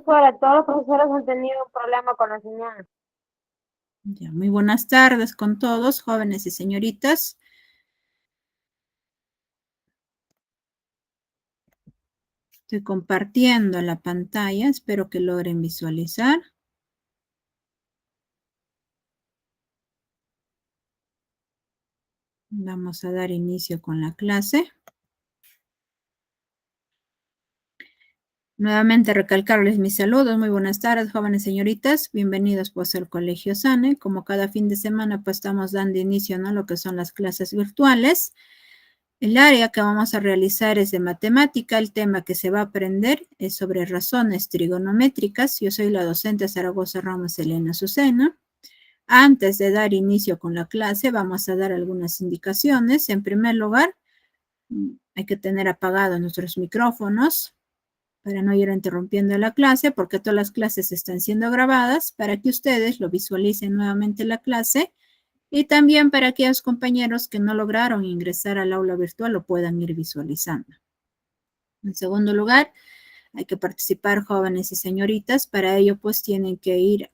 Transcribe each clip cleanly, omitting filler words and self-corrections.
profesora, todos los profesores han tenido un problema con la señal. Ya, muy buenas tardes con todos, jóvenes y señoritas. Estoy compartiendo la pantalla, espero que logren visualizar. Vamos a dar inicio con la clase. Nuevamente recalcarles mis saludos. Muy buenas tardes, jóvenes señoritas. Bienvenidos pues al Colegio SANE. Como cada fin de semana pues estamos dando inicio, ¿no?, a lo que son las clases virtuales. El área que vamos a realizar es de matemática. El tema que se va a aprender es sobre razones trigonométricas. Yo soy la docente Zaragoza Ramos Elena Azucena. Antes de dar inicio con la clase, vamos a dar algunas indicaciones. En primer lugar, hay que tener apagados nuestros micrófonos para no ir interrumpiendo la clase, porque todas las clases están siendo grabadas para que ustedes lo visualicen nuevamente la clase y también para aquellos compañeros que no lograron ingresar al aula virtual lo puedan ir visualizando. En segundo lugar, hay que participar jóvenes y señoritas. Para ello, pues, tienen que ir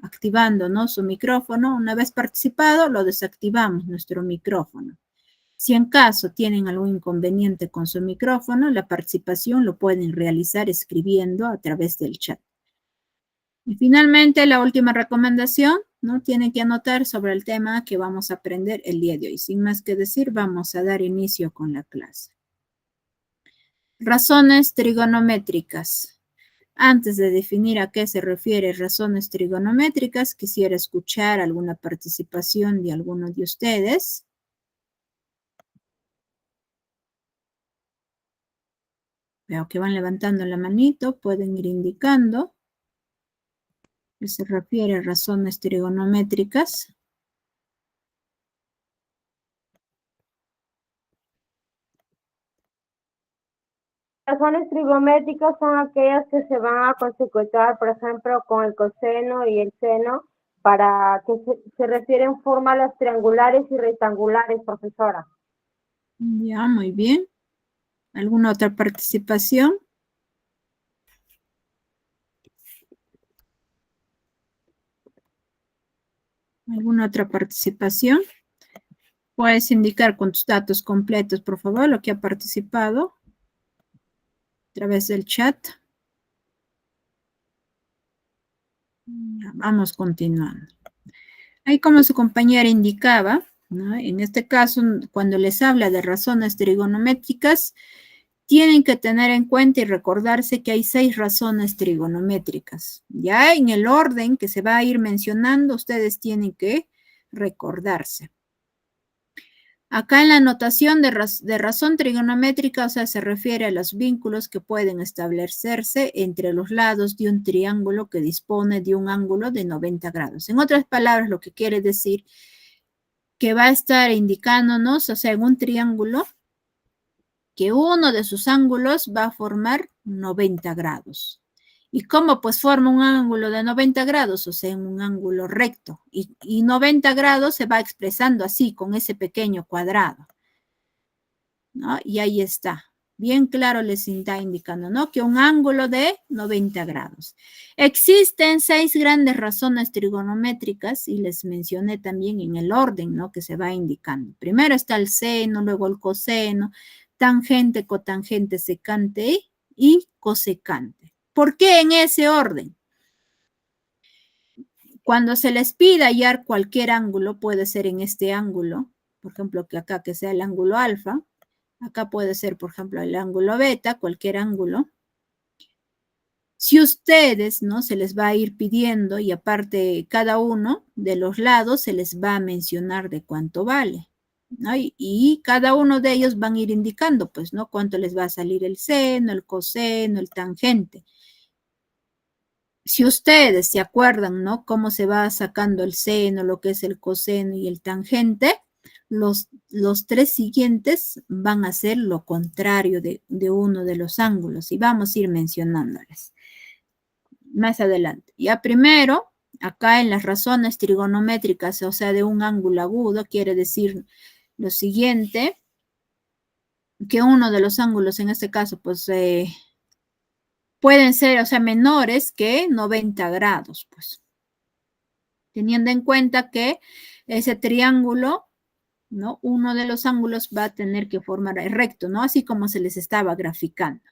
activando, ¿no?, su micrófono. Una vez participado, lo desactivamos, nuestro micrófono. Si en caso tienen algún inconveniente con su micrófono, la participación lo pueden realizar escribiendo a través del chat. Y finalmente, la última recomendación, ¿no?, tienen que anotar sobre el tema que vamos a aprender el día de hoy. Sin más que decir, vamos a dar inicio con la clase. Razones trigonométricas. Antes de definir a qué se refiere razones trigonométricas, quisiera escuchar alguna participación de alguno de ustedes. Veo que van levantando la manito, pueden ir indicando qué se refiere a razones trigonométricas. Las razones trigonométricas son aquellas que se van a consecutar, por ejemplo, con el coseno y el seno, para que se refieren fórmulas triangulares y rectangulares, profesora. Ya, muy bien. ¿Alguna otra participación? ¿Alguna otra participación? Puedes indicar con tus datos completos, por favor, lo que ha participado a través del chat. Vamos continuando. Ahí, como su compañera indicaba, ¿no?, en este caso, cuando les habla de razones trigonométricas, tienen que tener en cuenta y recordarse que hay 6 razones trigonométricas. Ya en el orden que se va a ir mencionando, ustedes tienen que recordarse. Acá en la notación de razón trigonométrica, o sea, se refiere a los vínculos que pueden establecerse entre los lados de un triángulo que dispone de un ángulo de 90 grados. En otras palabras, lo que quiere decir que va a estar indicándonos, o sea, en un triángulo, que uno de sus ángulos va a formar 90 grados. ¿Y cómo? Pues forma un ángulo de 90 grados, o sea, un ángulo recto. Y 90 grados se va expresando así, con ese pequeño cuadrado, ¿no? Y ahí está. Bien claro les está indicando, ¿no?, que un ángulo de 90 grados. Existen 6 grandes razones trigonométricas y les mencioné también en el orden, ¿no?, que se va indicando. Primero está el seno, luego el coseno, tangente, cotangente, secante y cosecante. ¿Por qué en ese orden? Cuando se les pida hallar cualquier ángulo, puede ser en este ángulo, por ejemplo, que acá que sea el ángulo alfa, acá puede ser, por ejemplo, el ángulo beta, cualquier ángulo. Si ustedes, ¿no?, se les va a ir pidiendo y aparte cada uno de los lados se les va a mencionar de cuánto vale, ¿no? Y cada uno de ellos van a ir indicando, pues, ¿no?, cuánto les va a salir el seno, el coseno, el tangente. Si ustedes se acuerdan, ¿no?, cómo se va sacando el seno, lo que es el coseno y el tangente, los 3 siguientes van a ser lo contrario de uno de los ángulos y vamos a ir mencionándoles más adelante. Ya primero, acá en las razones trigonométricas, o sea, de un ángulo agudo, quiere decir lo siguiente, que uno de los ángulos, en este caso, pues, pueden ser, o sea, menores que 90 grados, pues. Teniendo en cuenta que ese triángulo, ¿no? Uno de los ángulos va a tener que formar el recto, ¿no? Así como se les estaba graficando.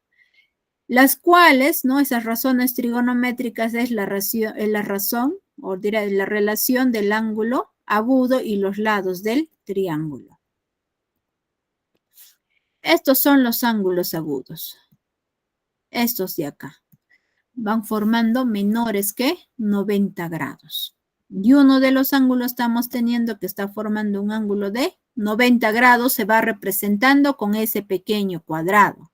Las cuales, ¿no? Esas razones trigonométricas es la razón, o dirá, la relación del ángulo agudo y los lados del triángulo. Estos son los ángulos agudos. Estos de acá. Van formando menores que 90 grados. Y uno de los ángulos estamos teniendo que está formando un ángulo de 90 grados, se va representando con ese pequeño cuadrado.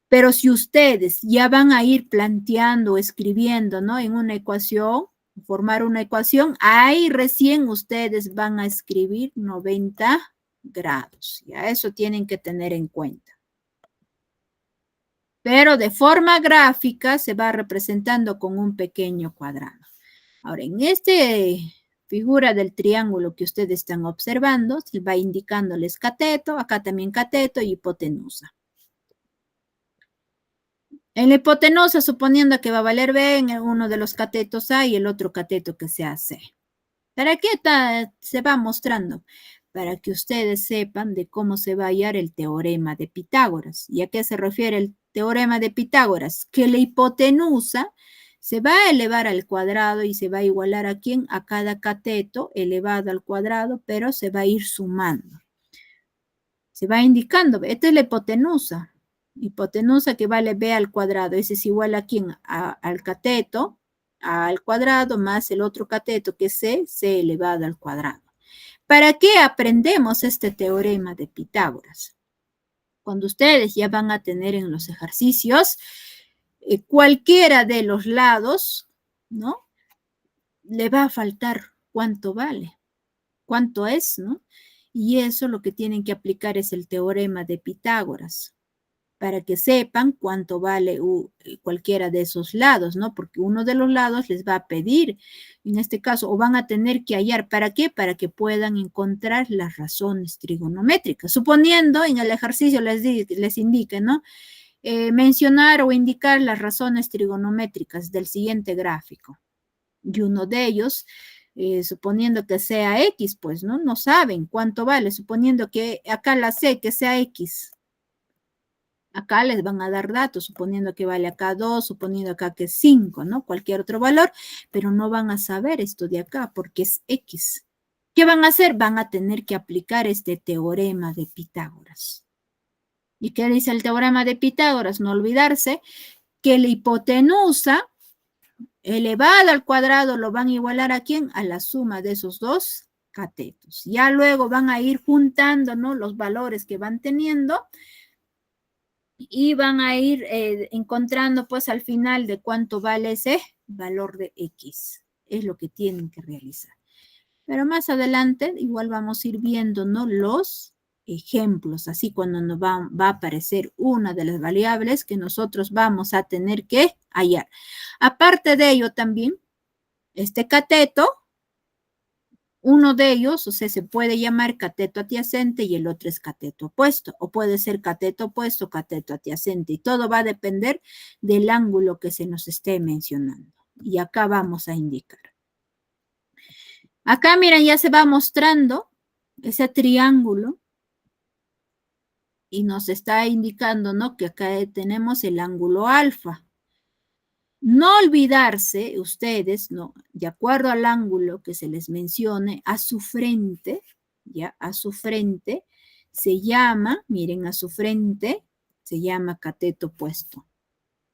Pero si ustedes ya van a ir planteando, escribiendo, ¿no? En una ecuación, formar una ecuación, ahí recién ustedes van a escribir 90 grados. Ya eso tienen que tener en cuenta. Pero de forma gráfica se va representando con un pequeño cuadrado. Ahora, en esta figura del triángulo que ustedes están observando, se va indicándoles cateto, acá también cateto y hipotenusa. En la hipotenusa, suponiendo que va a valer B, en uno de los catetos A y el otro cateto que sea C. ¿Para qué se va mostrando? Para que ustedes sepan de cómo se va a hallar el teorema de Pitágoras. ¿Y a qué se refiere el teorema de Pitágoras? Que la hipotenusa se va a elevar al cuadrado y se va a igualar a quién? A cada cateto elevado al cuadrado, pero se va a ir sumando. Se va indicando, esta es la hipotenusa. Hipotenusa que vale B al cuadrado. Ese es igual a quién? Al cateto, al cuadrado, más el otro cateto que es C elevado al cuadrado. ¿Para qué aprendemos este teorema de Pitágoras? Cuando ustedes ya van a tener en los ejercicios cualquiera de los lados, ¿no? Le va a faltar cuánto vale, cuánto es, ¿no? Y eso lo que tienen que aplicar es el teorema de Pitágoras, para que sepan cuánto vale cualquiera de esos lados, ¿no? Porque uno de los lados les va a pedir, en este caso, o van a tener que hallar, ¿para qué? Para que puedan encontrar las razones trigonométricas. Suponiendo en el ejercicio les indique, ¿no? Mencionar o indicar las razones trigonométricas del siguiente gráfico. Y uno de ellos, suponiendo que sea X, pues, ¿no? No saben cuánto vale, suponiendo que acá la C, que sea X. Acá les van a dar datos, suponiendo que vale acá 2, suponiendo acá que es 5, ¿no? Cualquier otro valor, pero no van a saber esto de acá porque es X. ¿Qué van a hacer? Van a tener que aplicar este teorema de Pitágoras. ¿Y qué dice el teorema de Pitágoras? No olvidarse que la hipotenusa elevada al cuadrado lo van a igualar ¿a quién? A la suma de esos dos catetos. Ya luego van a ir juntando, ¿no? Los valores que van teniendo y van a ir encontrando pues al final de cuánto vale ese valor de X. Es lo que tienen que realizar. Pero más adelante igual vamos a ir viendo, ¿no? Los ejemplos, así cuando nos va a aparecer una de las variables que nosotros vamos a tener que hallar. Aparte de ello también, este cateto, uno de ellos, o sea, se puede llamar cateto adyacente y el otro es cateto opuesto, o puede ser cateto opuesto, cateto adyacente, y todo va a depender del ángulo que se nos esté mencionando. Y acá vamos a indicar. Acá, miren, ya se va mostrando ese triángulo y nos está indicando, ¿no? Que acá tenemos el ángulo alfa. No olvidarse ustedes, ¿no? De acuerdo al ángulo que se les mencione, a su frente, ya, a su frente, se llama, miren, a su frente, se llama cateto opuesto.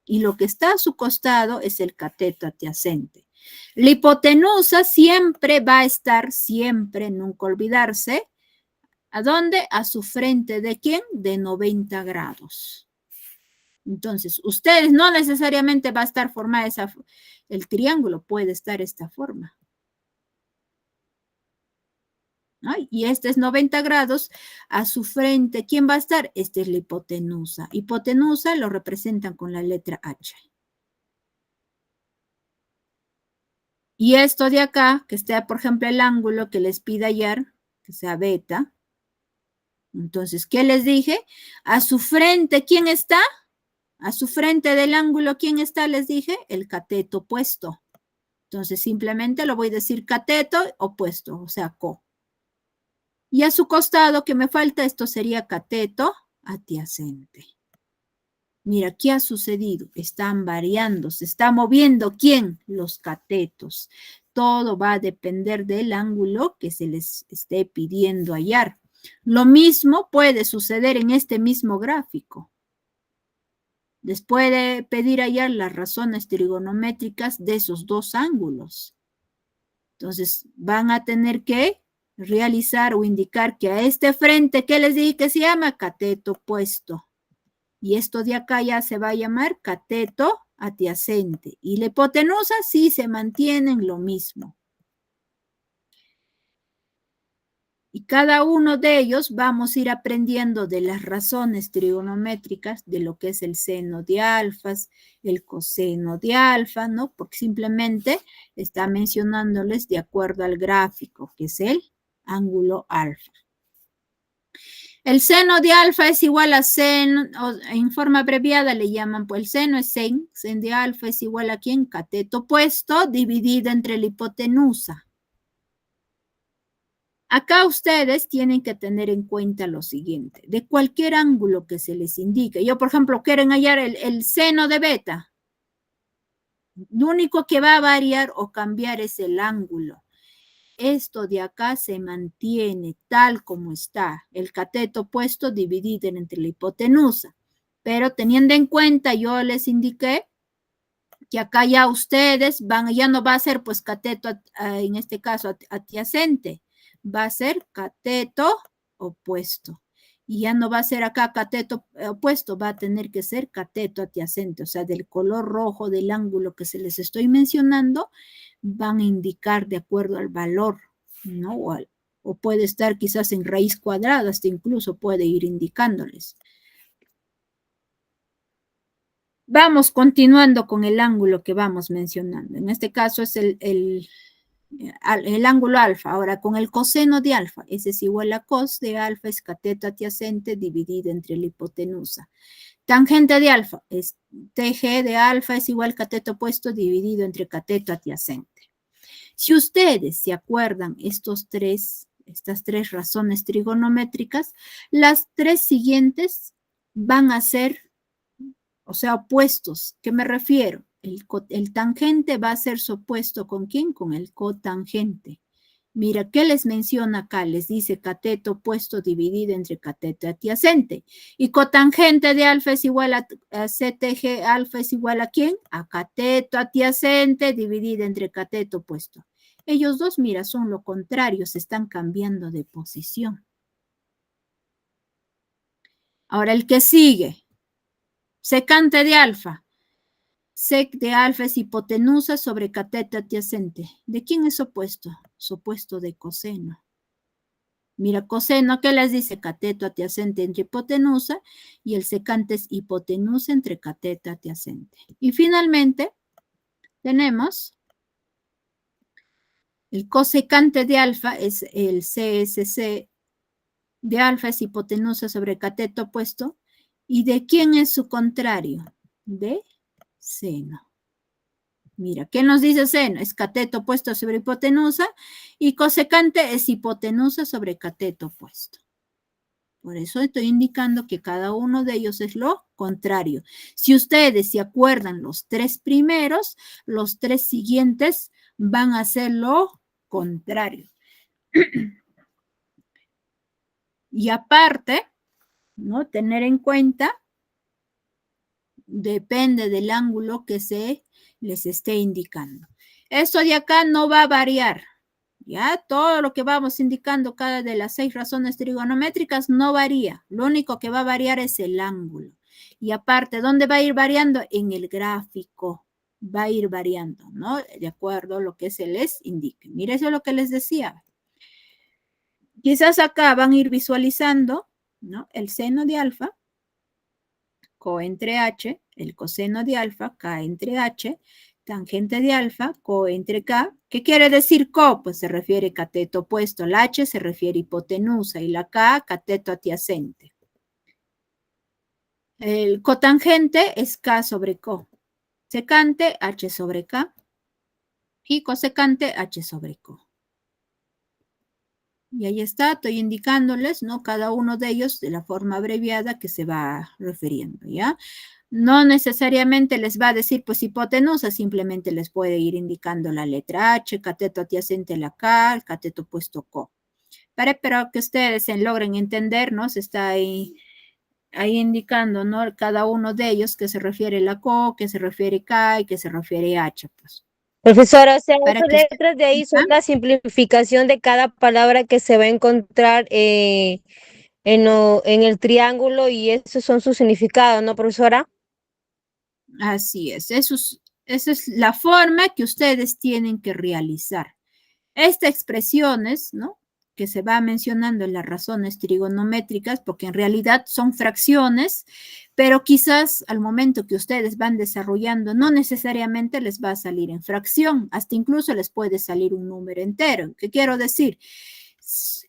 Y lo que está a su costado es el cateto adyacente. La hipotenusa siempre va a estar, siempre, nunca olvidarse, ¿a dónde? A su frente, ¿de quién? De 90 grados. Entonces, ustedes no necesariamente va a estar formada el triángulo, puede estar esta forma. ¿No? Y este es 90 grados, a su frente, ¿quién va a estar? Esta es la hipotenusa. Hipotenusa lo representan con la letra H. Y esto de acá, que esté, por ejemplo, el ángulo que les pida hallar, que sea beta. Entonces, ¿qué les dije? A su frente, ¿quién está? A su frente del ángulo, ¿quién está? Les dije, el cateto opuesto. Entonces, simplemente lo voy a decir cateto opuesto, o sea, co. Y a su costado, que me falta, esto sería cateto adyacente. Mira, ¿qué ha sucedido? Están variando, se está moviendo. ¿Quién? Los catetos. Todo va a depender del ángulo que se les esté pidiendo hallar. Lo mismo puede suceder en este mismo gráfico. Les puede pedir hallar las razones trigonométricas de esos dos ángulos. Entonces, van a tener que realizar o indicar que a este frente, ¿qué les dije que se llama? Cateto opuesto. Y esto de acá ya se va a llamar cateto adyacente. Y la hipotenusa sí se mantienen lo mismo. Y cada uno de ellos vamos a ir aprendiendo de las razones trigonométricas, de lo que es el seno de alfas, el coseno de alfa, ¿no? Porque simplemente está mencionándoles de acuerdo al gráfico, que es el ángulo alfa. El seno de alfa es igual a seno, en forma abreviada le llaman, pues el seno es sen de alfa es igual a ¿quién? Cateto opuesto dividido entre la hipotenusa. Acá ustedes tienen que tener en cuenta lo siguiente, de cualquier ángulo que se les indique. Yo, por ejemplo, quieren hallar el seno de beta. Lo único que va a variar o cambiar es el ángulo. Esto de acá se mantiene tal como está, el cateto opuesto dividido entre la hipotenusa. Pero teniendo en cuenta, yo les indiqué que acá ya ustedes ya no va a ser pues cateto, en este caso adyacente, va a ser cateto opuesto. Y ya no va a ser acá cateto opuesto, va a tener que ser cateto adyacente, o sea, del color rojo del ángulo que se les estoy mencionando, van a indicar de acuerdo al valor, ¿no? O puede estar quizás en raíz cuadrada, hasta incluso puede ir indicándoles. Vamos continuando con el ángulo que vamos mencionando. En este caso es el ángulo alfa. Ahora con el coseno de alfa, ese es igual a cos de alfa es cateto adyacente dividido entre la hipotenusa. Tangente de alfa es TG de alfa es igual a cateto opuesto dividido entre cateto adyacente. Si ustedes se acuerdan estas tres razones trigonométricas, las tres siguientes van a ser, o sea, opuestos. ¿Qué me refiero? El tangente va a ser su opuesto ¿con quién? Con el cotangente. Mira, ¿qué les menciona acá? Les dice cateto opuesto dividido entre cateto adyacente. Y cotangente de alfa es igual a CTG alfa es igual a ¿quién? A cateto adyacente dividido entre cateto opuesto. Ellos dos, mira, son lo contrario, se están cambiando de posición. Ahora el que sigue, secante de alfa. Sec de alfa es hipotenusa sobre cateto adyacente. ¿De quién es opuesto? Es opuesto de coseno. Mira, coseno, ¿qué les dice? Cateto adyacente entre hipotenusa y el secante es hipotenusa entre cateto adyacente. Y finalmente tenemos el cosecante de alfa, es el CSC de alfa, es hipotenusa sobre cateto opuesto. ¿Y de quién es su contrario? De seno. Mira, ¿qué nos dice seno? Es cateto opuesto sobre hipotenusa y cosecante es hipotenusa sobre cateto opuesto. Por eso estoy indicando que cada uno de ellos es lo contrario. Si ustedes se acuerdan los tres primeros, los tres siguientes van a ser lo contrario. Y aparte, ¿no? Tener en cuenta, depende del ángulo que se les esté indicando. Esto de acá no va a variar. Ya, todo lo que vamos indicando cada de las 6 razones trigonométricas no varía. Lo único que va a variar es el ángulo. Y aparte, ¿dónde va a ir variando? En el gráfico. Va a ir variando, ¿no? De acuerdo a lo que se les indique. Mire, eso es lo que les decía. Quizás acá van a ir visualizando, ¿no? El seno de alfa, co entre h, el coseno de alfa, k entre h, tangente de alfa, co entre k. ¿Qué quiere decir co? Pues se refiere cateto opuesto. La h se refiere hipotenusa y la k cateto adyacente. El cotangente es K sobre Co. Secante, H sobre K. Y cosecante, H sobre Co. Y ahí está, estoy indicándoles, ¿no? Cada uno de ellos de la forma abreviada que se va refiriendo, ¿ya? No necesariamente les va a decir, pues, hipotenusa, simplemente les puede ir indicando la letra H, cateto adyacente la K, el cateto opuesto CO. Pero que ustedes se logren entender, ¿no? Se está ahí indicando, ¿no? Cada uno de ellos que se refiere la CO, que se refiere K y que se refiere H, pues. Profesora, o sea, Para esas que ustedes letras de ahí son sepan. la simplificación de cada palabra que se va a encontrar en el triángulo y esos son sus significados, ¿no, profesora? Así es, esa es la forma que ustedes tienen que realizar. Estas expresiones, ¿no? Que se va mencionando en las razones trigonométricas, porque en realidad son fracciones, pero quizás al momento que ustedes van desarrollando, no necesariamente les va a salir en fracción, hasta incluso les puede salir un número entero. ¿Qué quiero decir?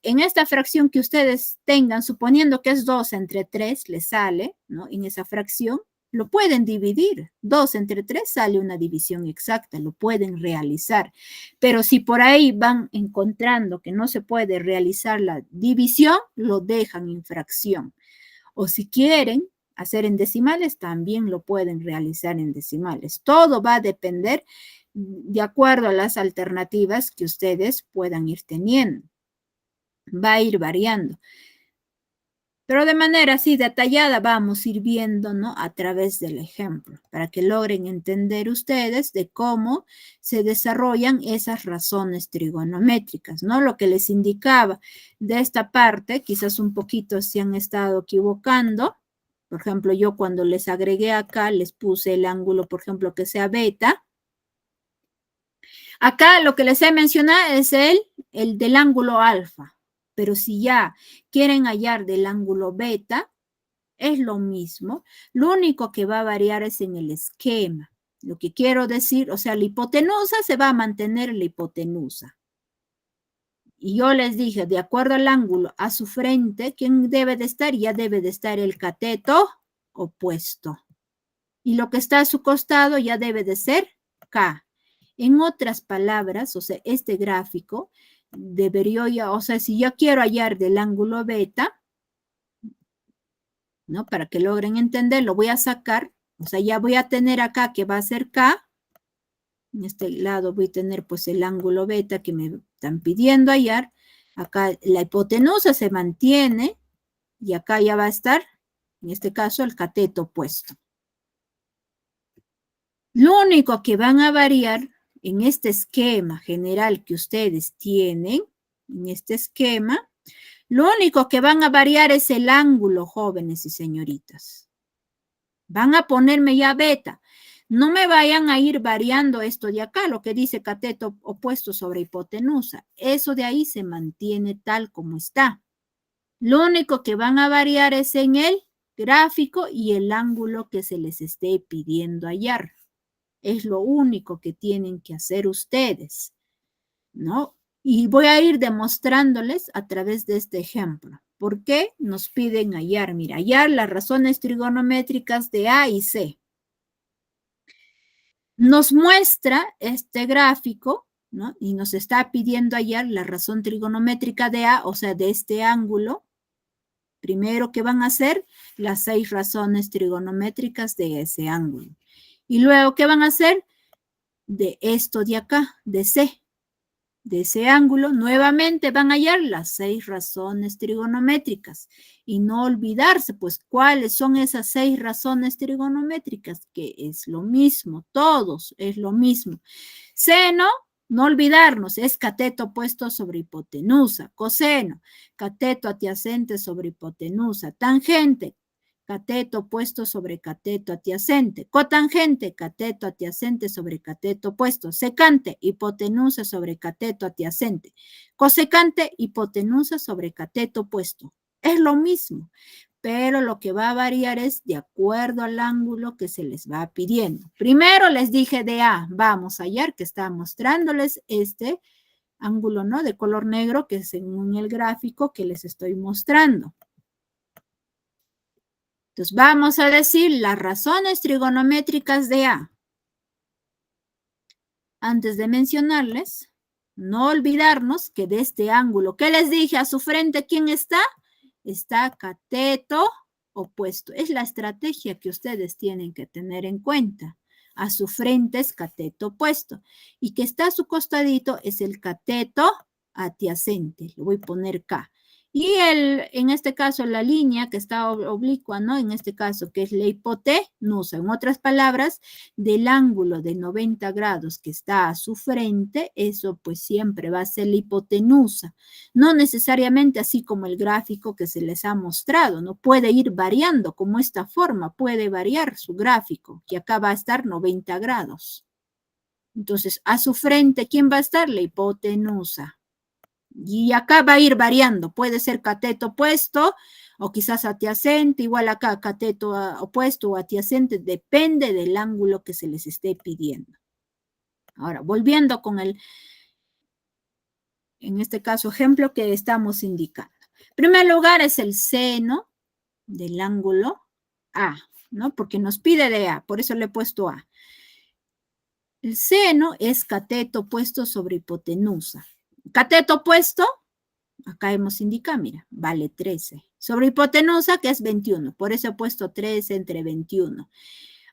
En esta fracción que ustedes tengan, suponiendo que es 2 entre 3, les sale, ¿no? En esa fracción, lo pueden dividir. 2 entre 3 sale una división exacta, lo pueden realizar. Pero si por ahí van encontrando que no se puede realizar la división, lo dejan en fracción. O si quieren hacer en decimales, también lo pueden realizar en decimales. Todo va a depender de acuerdo a las alternativas que ustedes puedan ir teniendo. Va a ir variando. Pero de manera así detallada vamos a ir viendo, ¿no? A través del ejemplo, para que logren entender ustedes de cómo se desarrollan esas razones trigonométricas, ¿no? Lo que les indicaba de esta parte, quizás un poquito se han estado equivocando. Por ejemplo, yo cuando les agregué acá, les puse el ángulo, por ejemplo, que sea beta. Acá lo que les he mencionado es el del ángulo alfa. Pero si ya quieren hallar del ángulo beta, es lo mismo. Lo único que va a variar es en el esquema. Lo que quiero decir, o sea, la hipotenusa se va a mantener la hipotenusa. Y yo les dije, de acuerdo al ángulo a su frente, ¿quién debe de estar? Ya debe de estar el cateto opuesto. Y lo que está a su costado ya debe de ser K. En otras palabras, o sea, este gráfico debería, o sea, si yo quiero hallar del ángulo beta, ¿no? Para que logren entender, lo voy a sacar, o sea, ya voy a tener acá que va a ser K, en este lado voy a tener pues el ángulo beta que me están pidiendo hallar, acá la hipotenusa se mantiene y acá ya va a estar, en este caso, el cateto opuesto. Lo único que van a variar en este esquema general que ustedes tienen, en este esquema, lo único que van a variar es el ángulo, jóvenes y señoritas. Van a ponerme ya beta. No me vayan a ir variando esto de acá, lo que dice cateto opuesto sobre hipotenusa. Eso de ahí se mantiene tal como está. Lo único que van a variar es en el gráfico y el ángulo que se les esté pidiendo hallar. Es lo único que tienen que hacer ustedes, ¿no? Y voy a ir demostrándoles a través de este ejemplo. ¿Por qué nos piden hallar? Mira, hallar las razones trigonométricas de A y C. Nos muestra este gráfico, ¿no? Y nos está pidiendo hallar la razón trigonométrica de A, o sea, de este ángulo. Primero, ¿qué van a hacer? Las 6 razones trigonométricas de ese ángulo. Y luego, ¿qué van a hacer? De esto de acá, de C. De ese ángulo, nuevamente van a hallar las 6 razones trigonométricas. Y no olvidarse, pues, cuáles son esas 6 razones trigonométricas, que es lo mismo, todos es lo mismo. Seno, no olvidarnos, es cateto opuesto sobre hipotenusa. Coseno, cateto adyacente sobre hipotenusa. Tangente, cateto opuesto sobre cateto adyacente. Cotangente, cateto adyacente sobre cateto opuesto. Secante, hipotenusa sobre cateto adyacente. Cosecante, hipotenusa sobre cateto opuesto. Es lo mismo, pero lo que va a variar es de acuerdo al ángulo que se les va pidiendo. Primero les dije de A, vamos a hallar que está mostrándoles este ángulo, ¿no? De color negro, que es según el gráfico que les estoy mostrando. Entonces, vamos a decir las razones trigonométricas de A. Antes de mencionarles, no olvidarnos que de este ángulo, ¿qué les dije? A su frente, ¿quién está? Está cateto opuesto. Es la estrategia que ustedes tienen que tener en cuenta. A su frente es cateto opuesto. Y que está a su costadito es el cateto adyacente. Le voy a poner K. Y en este caso, la línea que está oblicua, ¿no? En este caso, que es la hipotenusa. En otras palabras, del ángulo de 90 grados que está a su frente, eso pues siempre va a ser la hipotenusa. No necesariamente así como el gráfico que se les ha mostrado, ¿no? Puede ir variando como esta forma, puede variar su gráfico, que acá va a estar 90 grados. Entonces, a su frente, ¿quién va a estar? La hipotenusa. Y acá va a ir variando, puede ser cateto opuesto o quizás adyacente, igual acá cateto opuesto o adyacente, depende del ángulo que se les esté pidiendo. Ahora, volviendo con el, en este caso, ejemplo que estamos indicando. En primer lugar es el seno del ángulo A, ¿no? Porque nos pide de A, por eso le he puesto A. El seno es cateto opuesto sobre hipotenusa. Cateto opuesto, acá hemos indicado, mira, vale 13. Sobre hipotenusa, que es 21. Por eso he puesto 13 entre 21.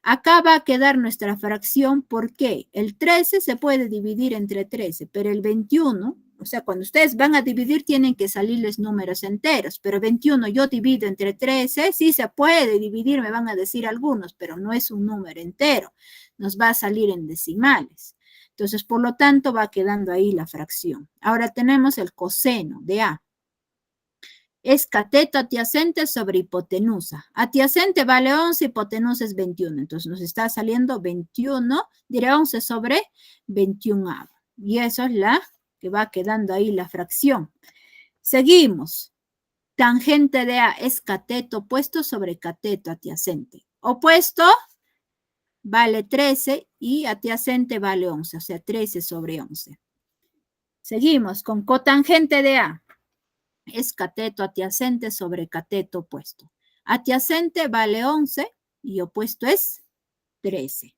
Acá va a quedar nuestra fracción, porque el 13 se puede dividir entre 13, pero el 21, o sea, cuando ustedes van a dividir tienen que salirles números enteros, pero 21 yo divido entre 13, sí se puede dividir, me van a decir algunos, pero no es un número entero, nos va a salir en decimales. Entonces, por lo tanto, va quedando ahí la fracción. Ahora tenemos el coseno de A. Es cateto adyacente sobre hipotenusa. Adyacente vale 11, hipotenusa es 21. Entonces, nos está saliendo 21, diré 11 sobre 21. Y eso es la que va quedando ahí la fracción. Seguimos. Tangente de A es cateto opuesto sobre cateto adyacente. Opuesto vale 13 y adyacente vale 11, o sea, 13 sobre 11. Seguimos con cotangente de A. Es cateto adyacente sobre cateto opuesto. Adyacente vale 11 y opuesto es 13.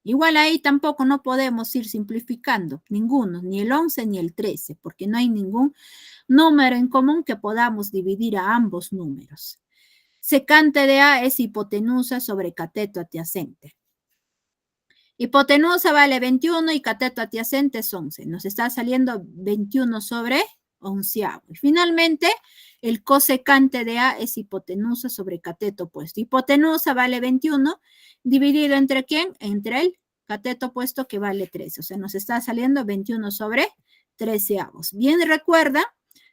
Igual ahí tampoco no podemos ir simplificando ninguno, ni el 11 ni el 13, porque no hay ningún número en común que podamos dividir a ambos números. Secante de A es hipotenusa sobre cateto adyacente. Hipotenusa vale 21 y cateto adyacente es 11. Nos está saliendo 21 sobre 11. Y finalmente, el cosecante de A es hipotenusa sobre cateto opuesto. Hipotenusa vale 21, dividido entre ¿quién? Entre el cateto opuesto que vale 13. O sea, nos está saliendo 21 sobre 13. Bien recuerda,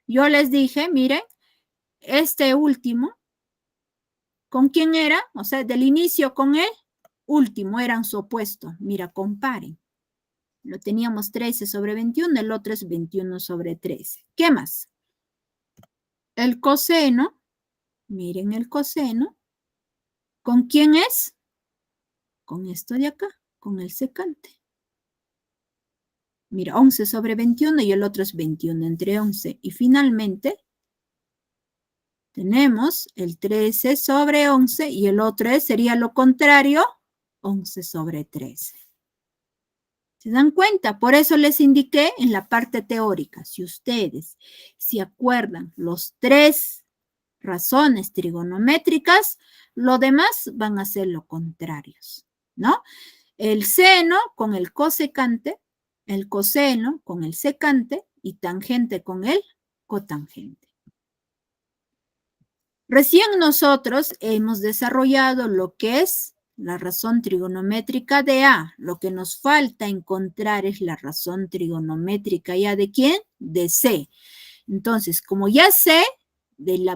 yo les dije, miren, este último, ¿con quién era? O sea, del inicio con el último eran su opuesto. Mira, comparen. Lo teníamos 13 sobre 21, el otro es 21 sobre 13. ¿Qué más? El coseno, miren el coseno. ¿Con quién es? Con esto de acá, con el secante. Mira, 11 sobre 21 y el otro es 21 entre 11. Y finalmente, tenemos el 13 sobre 11 y el otro sería lo contrario, 11 sobre 13. ¿Se dan cuenta? Por eso les indiqué en la parte teórica, si ustedes se acuerdan los 3 razones trigonométricas, lo demás van a ser lo contrarios, ¿no? El seno con el cosecante, el coseno con el secante y tangente con el cotangente. Recién nosotros hemos desarrollado lo que es la razón trigonométrica de A. Lo que nos falta encontrar es la razón trigonométrica ya de ¿quién? De C. Entonces, como ya sé,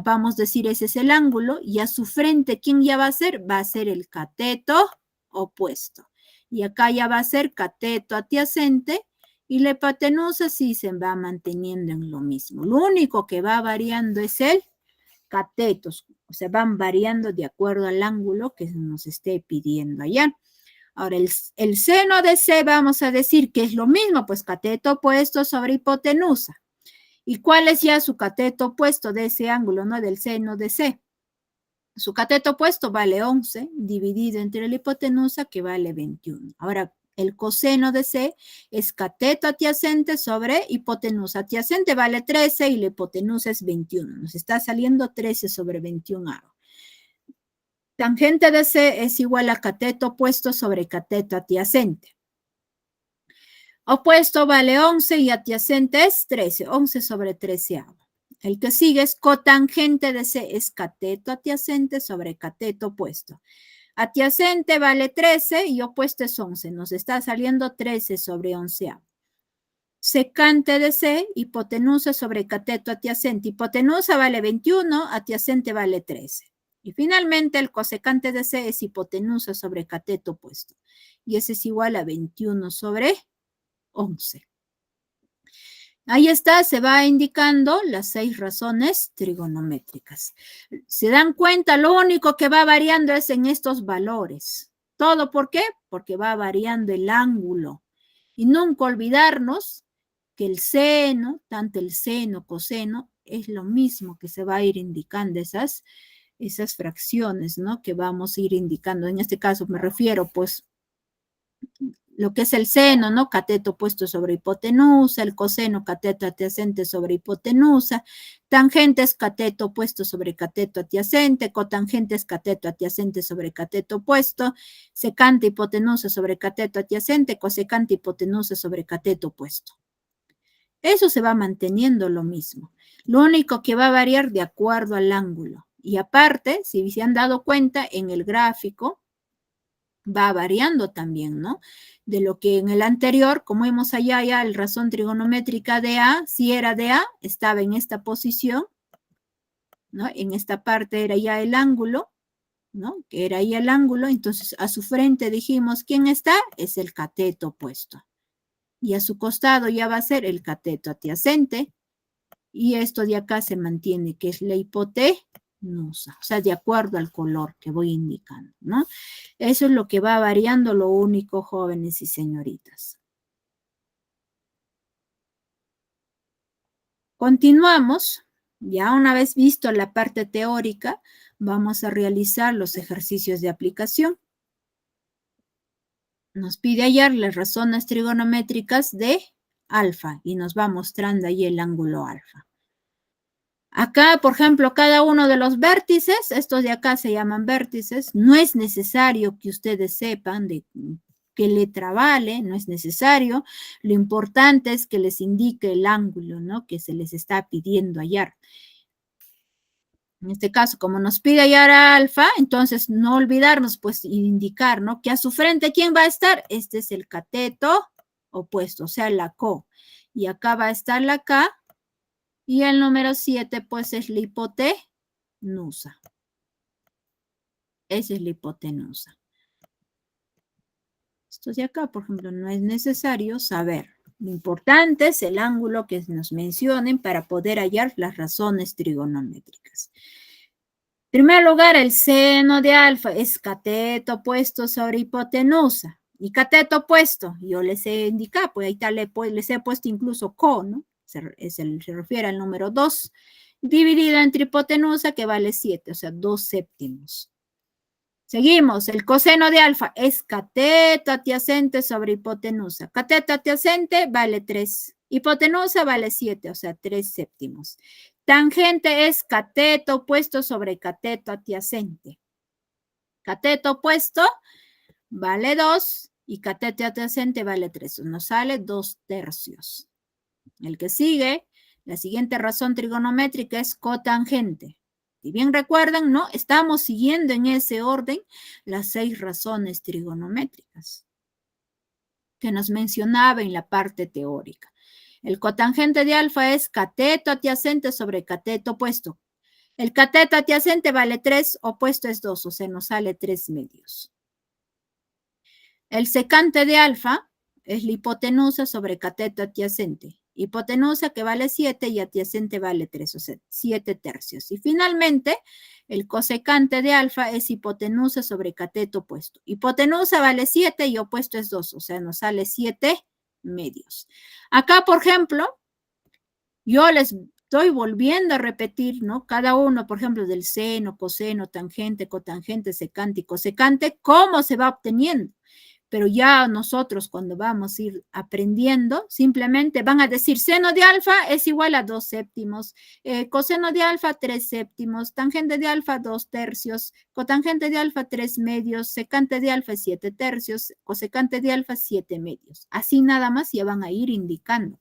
vamos a decir ese es el ángulo, y a su frente, ¿quién ya va a ser? Va a ser el cateto opuesto. Y acá ya va a ser cateto adyacente, y la hipotenusa sí se va manteniendo en lo mismo. Lo único que va variando es el catetos, o sea, van variando de acuerdo al ángulo que nos esté pidiendo allá. Ahora, el seno de C vamos a decir que es lo mismo, pues cateto opuesto sobre hipotenusa. ¿Y cuál es ya su cateto opuesto de ese ángulo, no? Del seno de C. Su cateto opuesto vale 11, dividido entre la hipotenusa, que vale 21. Ahora, el coseno de C es cateto adyacente sobre hipotenusa. Adyacente vale 13 y la hipotenusa es 21. Nos está saliendo 13 sobre 21A. Tangente de C es igual a cateto opuesto sobre cateto adyacente. Opuesto vale 11 y adyacente es 13. 11 sobre 13A. El que sigue es cotangente de C, es cateto adyacente sobre cateto opuesto. Adyacente vale 13 y opuesto es 11. Nos está saliendo 13 sobre 11A. Secante de C, hipotenusa sobre cateto adyacente. Hipotenusa vale 21, adyacente vale 13. Y finalmente el cosecante de C es hipotenusa sobre cateto opuesto. Y ese es igual a 21 sobre 11. Ahí está, se va indicando las 6 razones trigonométricas. ¿Se dan cuenta? Lo único que va variando es en estos valores. ¿Todo por qué? Porque va variando el ángulo. Y nunca olvidarnos que el seno, tanto el seno, coseno, es lo mismo que se va a ir indicando esas fracciones, ¿no? Que vamos a ir indicando. En este caso me refiero, pues, lo que es el seno, ¿no? Cateto opuesto sobre hipotenusa, el coseno cateto adyacente sobre hipotenusa, tangentes cateto opuesto sobre cateto adyacente, cotangentes cateto adyacente sobre cateto opuesto, secante hipotenusa sobre cateto adyacente, cosecante hipotenusa sobre cateto opuesto. Eso se va manteniendo lo mismo. Lo único que va a variar de acuerdo al ángulo. Y aparte, si se han dado cuenta, en el gráfico va variando también, ¿no? De lo que en el anterior, como vimos allá ya, el razón trigonométrica de A, si era de A, estaba en esta posición, ¿no? En esta parte era ya el ángulo, ¿no? Que era ahí el ángulo, entonces a su frente dijimos, ¿quién está? Es el cateto opuesto. Y a su costado ya va a ser el cateto adyacente, y esto de acá se mantiene, que es la hipotenusa, o sea, de acuerdo al color que voy indicando, ¿no? Eso es lo que va variando, lo único, jóvenes y señoritas. Continuamos. Ya una vez visto la parte teórica, vamos a realizar los ejercicios de aplicación. Nos pide hallar las razones trigonométricas de alfa y nos va mostrando ahí el ángulo alfa. Acá, por ejemplo, cada uno de los vértices, estos de acá se llaman vértices, no es necesario que ustedes sepan de qué letra vale, no es necesario. Lo importante es que les indique el ángulo, ¿no? Que se les está pidiendo hallar. En este caso, como nos pide hallar a alfa, entonces no olvidarnos, pues, indicar, ¿no? Que a su frente, ¿quién va a estar? Este es el cateto opuesto, o sea, la co. Y acá va a estar la K. Y el número 7, pues, es la hipotenusa. Esa es la hipotenusa. Esto de acá, por ejemplo, no es necesario saber. Lo importante es el ángulo que nos mencionen para poder hallar las razones trigonométricas. En primer lugar, el seno de alfa es cateto opuesto sobre hipotenusa. Y cateto opuesto, yo les he indicado, pues ahí está, les he puesto incluso co, ¿no? Se refiere al número 2, dividido entre hipotenusa, que vale 7, o sea, 2 séptimos. Seguimos, el coseno de alfa es cateto adyacente sobre hipotenusa. Cateto adyacente vale 3, hipotenusa vale 7, o sea, 3 séptimos. Tangente es cateto opuesto sobre cateto adyacente. Cateto opuesto vale 2 y cateto adyacente vale 3. Nos sale 2 tercios. El que sigue, la siguiente razón trigonométrica es cotangente. Si bien recuerdan, ¿no? Estamos siguiendo en ese orden las 6 razones trigonométricas que nos mencionaba en la parte teórica. El cotangente de alfa es cateto adyacente sobre cateto opuesto. El cateto adyacente vale 3, opuesto es 2, o sea, nos sale 3 medios. El secante de alfa es la hipotenusa sobre cateto adyacente. Hipotenusa que vale 7 y adyacente vale 3, o sea, 7 tercios. Y finalmente, el cosecante de alfa es hipotenusa sobre cateto opuesto. Hipotenusa vale 7 y opuesto es 2, o sea, nos sale 7 medios. Acá, por ejemplo, yo les estoy volviendo a repetir, ¿no? Cada uno, por ejemplo, del seno, coseno, tangente, cotangente, secante y cosecante, cómo se va obteniendo. Pero ya nosotros cuando vamos a ir aprendiendo, simplemente van a decir seno de alfa es igual a 2 séptimos, coseno de alfa 3 séptimos, tangente de alfa 2 tercios, cotangente de alfa 3 medios, secante de alfa 7 tercios, cosecante de alfa 7 medios. Así nada más ya van a ir indicando.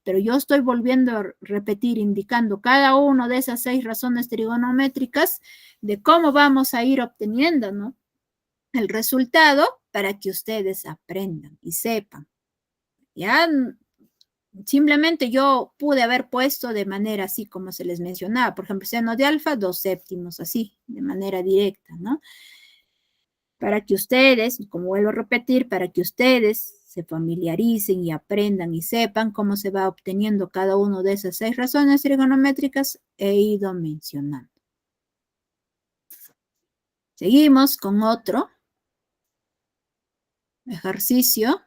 Pero yo estoy volviendo a repetir, indicando cada una de esas 6 razones trigonométricas de cómo vamos a ir obteniendo, ¿no? El resultado para que ustedes aprendan y sepan. Ya simplemente yo pude haber puesto de manera así como se les mencionaba, por ejemplo, seno de alfa 2 séptimos, así, de manera directa, ¿no? Para que ustedes, como vuelvo a repetir, para que ustedes se familiaricen y aprendan y sepan cómo se va obteniendo cada una de esas 6 razones trigonométricas, he ido mencionando. Seguimos con otro ejercicio.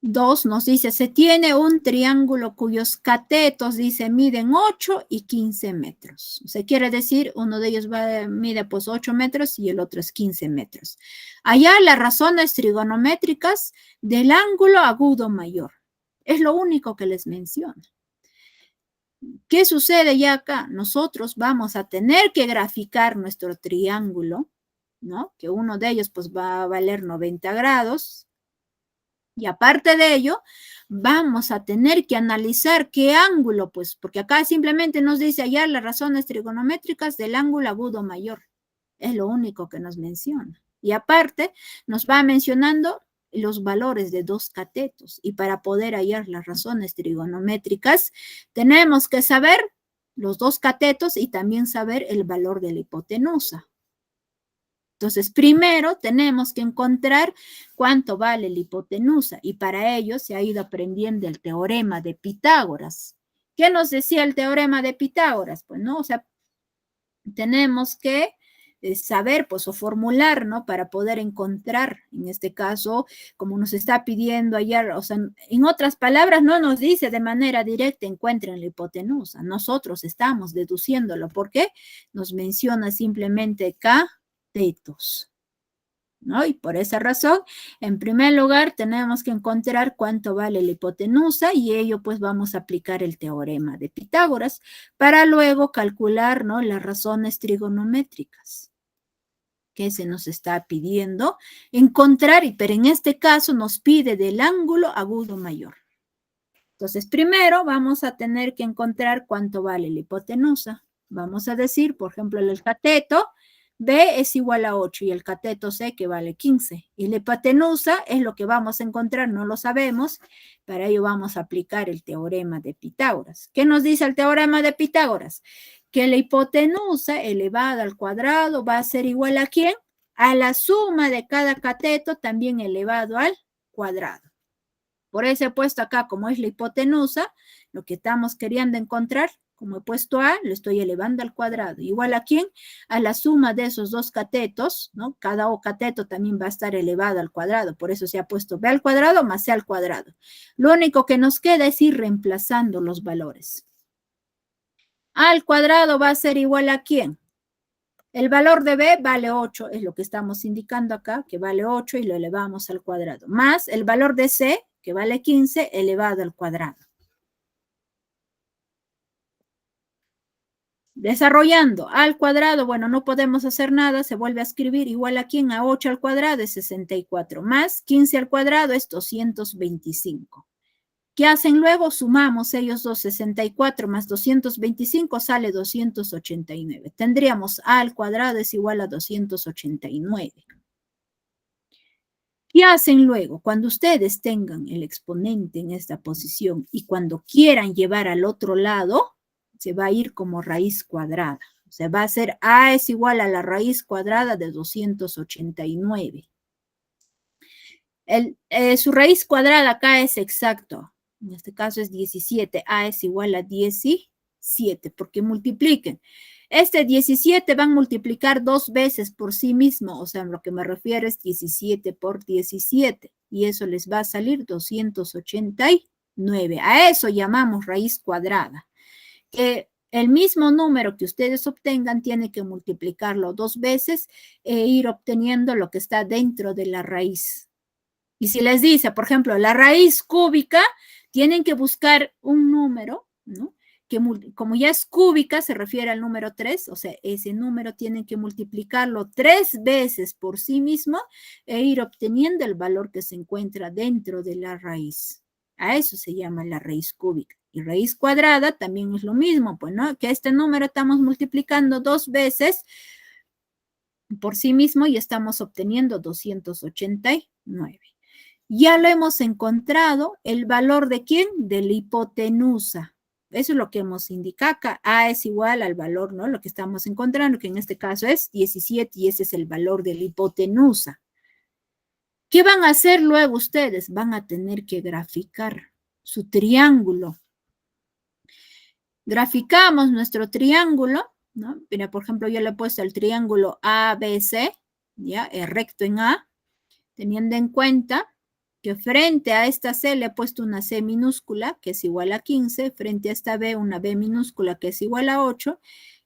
2 nos dice, se tiene un triángulo cuyos catetos, dice, miden 8 y 15 metros. O sea, quiere decir, uno de ellos mide pues 8 metros y el otro es 15 metros. Allá las razones trigonométricas del ángulo agudo mayor. Es lo único que les menciona. ¿Qué sucede ya acá? Nosotros vamos a tener que graficar nuestro triángulo, ¿no? Que uno de ellos pues va a valer 90 grados. Y aparte de ello, vamos a tener que analizar qué ángulo, pues, porque acá simplemente nos dice hallar las razones trigonométricas del ángulo agudo mayor. Es lo único que nos menciona. Y aparte, nos va mencionando los valores de 2 catetos. Y para poder hallar las razones trigonométricas, tenemos que saber los 2 catetos y también saber el valor de la hipotenusa. Entonces, primero tenemos que encontrar cuánto vale la hipotenusa y para ello se ha ido aprendiendo el teorema de Pitágoras. ¿Qué nos decía el teorema de Pitágoras? Pues, ¿no? O sea, tenemos que saber, pues, o formular, ¿no? Para poder encontrar, en este caso, como nos está pidiendo ayer, o sea, en otras palabras, no nos dice de manera directa, encuentren la hipotenusa. Nosotros estamos deduciéndolo. ¿Por qué? Nos menciona simplemente catetos, ¿no? Y por esa razón, en primer lugar, tenemos que encontrar cuánto vale la hipotenusa y ello pues vamos a aplicar el teorema de Pitágoras para luego calcular, ¿no? Las razones trigonométricas que se nos está pidiendo encontrar, pero en este caso nos pide del ángulo agudo mayor. Entonces, primero vamos a tener que encontrar cuánto vale la hipotenusa. Vamos a decir, por ejemplo, el cateto B es igual a 8 y el cateto C que vale 15. Y la hipotenusa es lo que vamos a encontrar, no lo sabemos. Para ello vamos a aplicar el teorema de Pitágoras. ¿Qué nos dice el teorema de Pitágoras? Que la hipotenusa elevada al cuadrado va a ser igual a ¿quién? A la suma de cada cateto también elevado al cuadrado. Por eso he puesto acá, como es la hipotenusa, lo que estamos queriendo encontrar, como he puesto A, lo estoy elevando al cuadrado. ¿Igual a quién? A la suma de esos 2 catetos, ¿no? Cada cateto también va a estar elevado al cuadrado. Por eso se ha puesto B al cuadrado más C al cuadrado. Lo único que nos queda es ir reemplazando los valores. A al cuadrado va a ser igual a ¿quién? El valor de B vale 8, es lo que estamos indicando acá, que vale 8 y lo elevamos al cuadrado. Más el valor de C, que vale 15, elevado al cuadrado. Desarrollando A al cuadrado, bueno, no podemos hacer nada, se vuelve a escribir igual a ¿quién? A 8 al cuadrado es 64, más 15 al cuadrado es 225. ¿Qué hacen luego? Sumamos ellos dos, 64 más 225 sale 289. Tendríamos A al cuadrado es igual a 289. ¿Qué hacen luego? Cuando ustedes tengan el exponente en esta posición y cuando quieran llevar al otro lado, se va a ir como raíz cuadrada. O sea, va a ser A es igual a la raíz cuadrada de 289. Su raíz cuadrada acá es exacto. En este caso es 17. A es igual a 17, porque multipliquen. Este 17 van a multiplicar 2 veces por sí mismo, o sea, lo que me refiero es 17 por 17, y eso les va a salir 289. 9. A eso llamamos raíz cuadrada. Que el mismo número que ustedes obtengan tiene que multiplicarlo 2 veces e ir obteniendo lo que está dentro de la raíz. Y si les dice, por ejemplo, la raíz cúbica, tienen que buscar un número, ¿no? Que como ya es cúbica, se refiere al número 3, o sea, ese número tienen que multiplicarlo 3 veces por sí mismo e ir obteniendo el valor que se encuentra dentro de la raíz. A eso se llama la raíz cúbica. Y raíz cuadrada también es lo mismo, pues, ¿no? Que este número estamos multiplicando 2 veces por sí mismo y estamos obteniendo 289. Ya lo hemos encontrado, el valor de ¿quién? De la hipotenusa. Eso es lo que hemos indicado acá. A es igual al valor, ¿no? Lo que estamos encontrando, que en este caso es 17 y ese es el valor de la hipotenusa. ¿Qué van a hacer luego ustedes? Van a tener que graficar su triángulo. Graficamos nuestro triángulo, ¿no? Mira, por ejemplo, yo le he puesto el triángulo ABC, ¿ya? El recto en A, teniendo en cuenta que frente a esta C le he puesto una C minúscula, que es igual a 15, frente a esta B una B minúscula, que es igual a 8,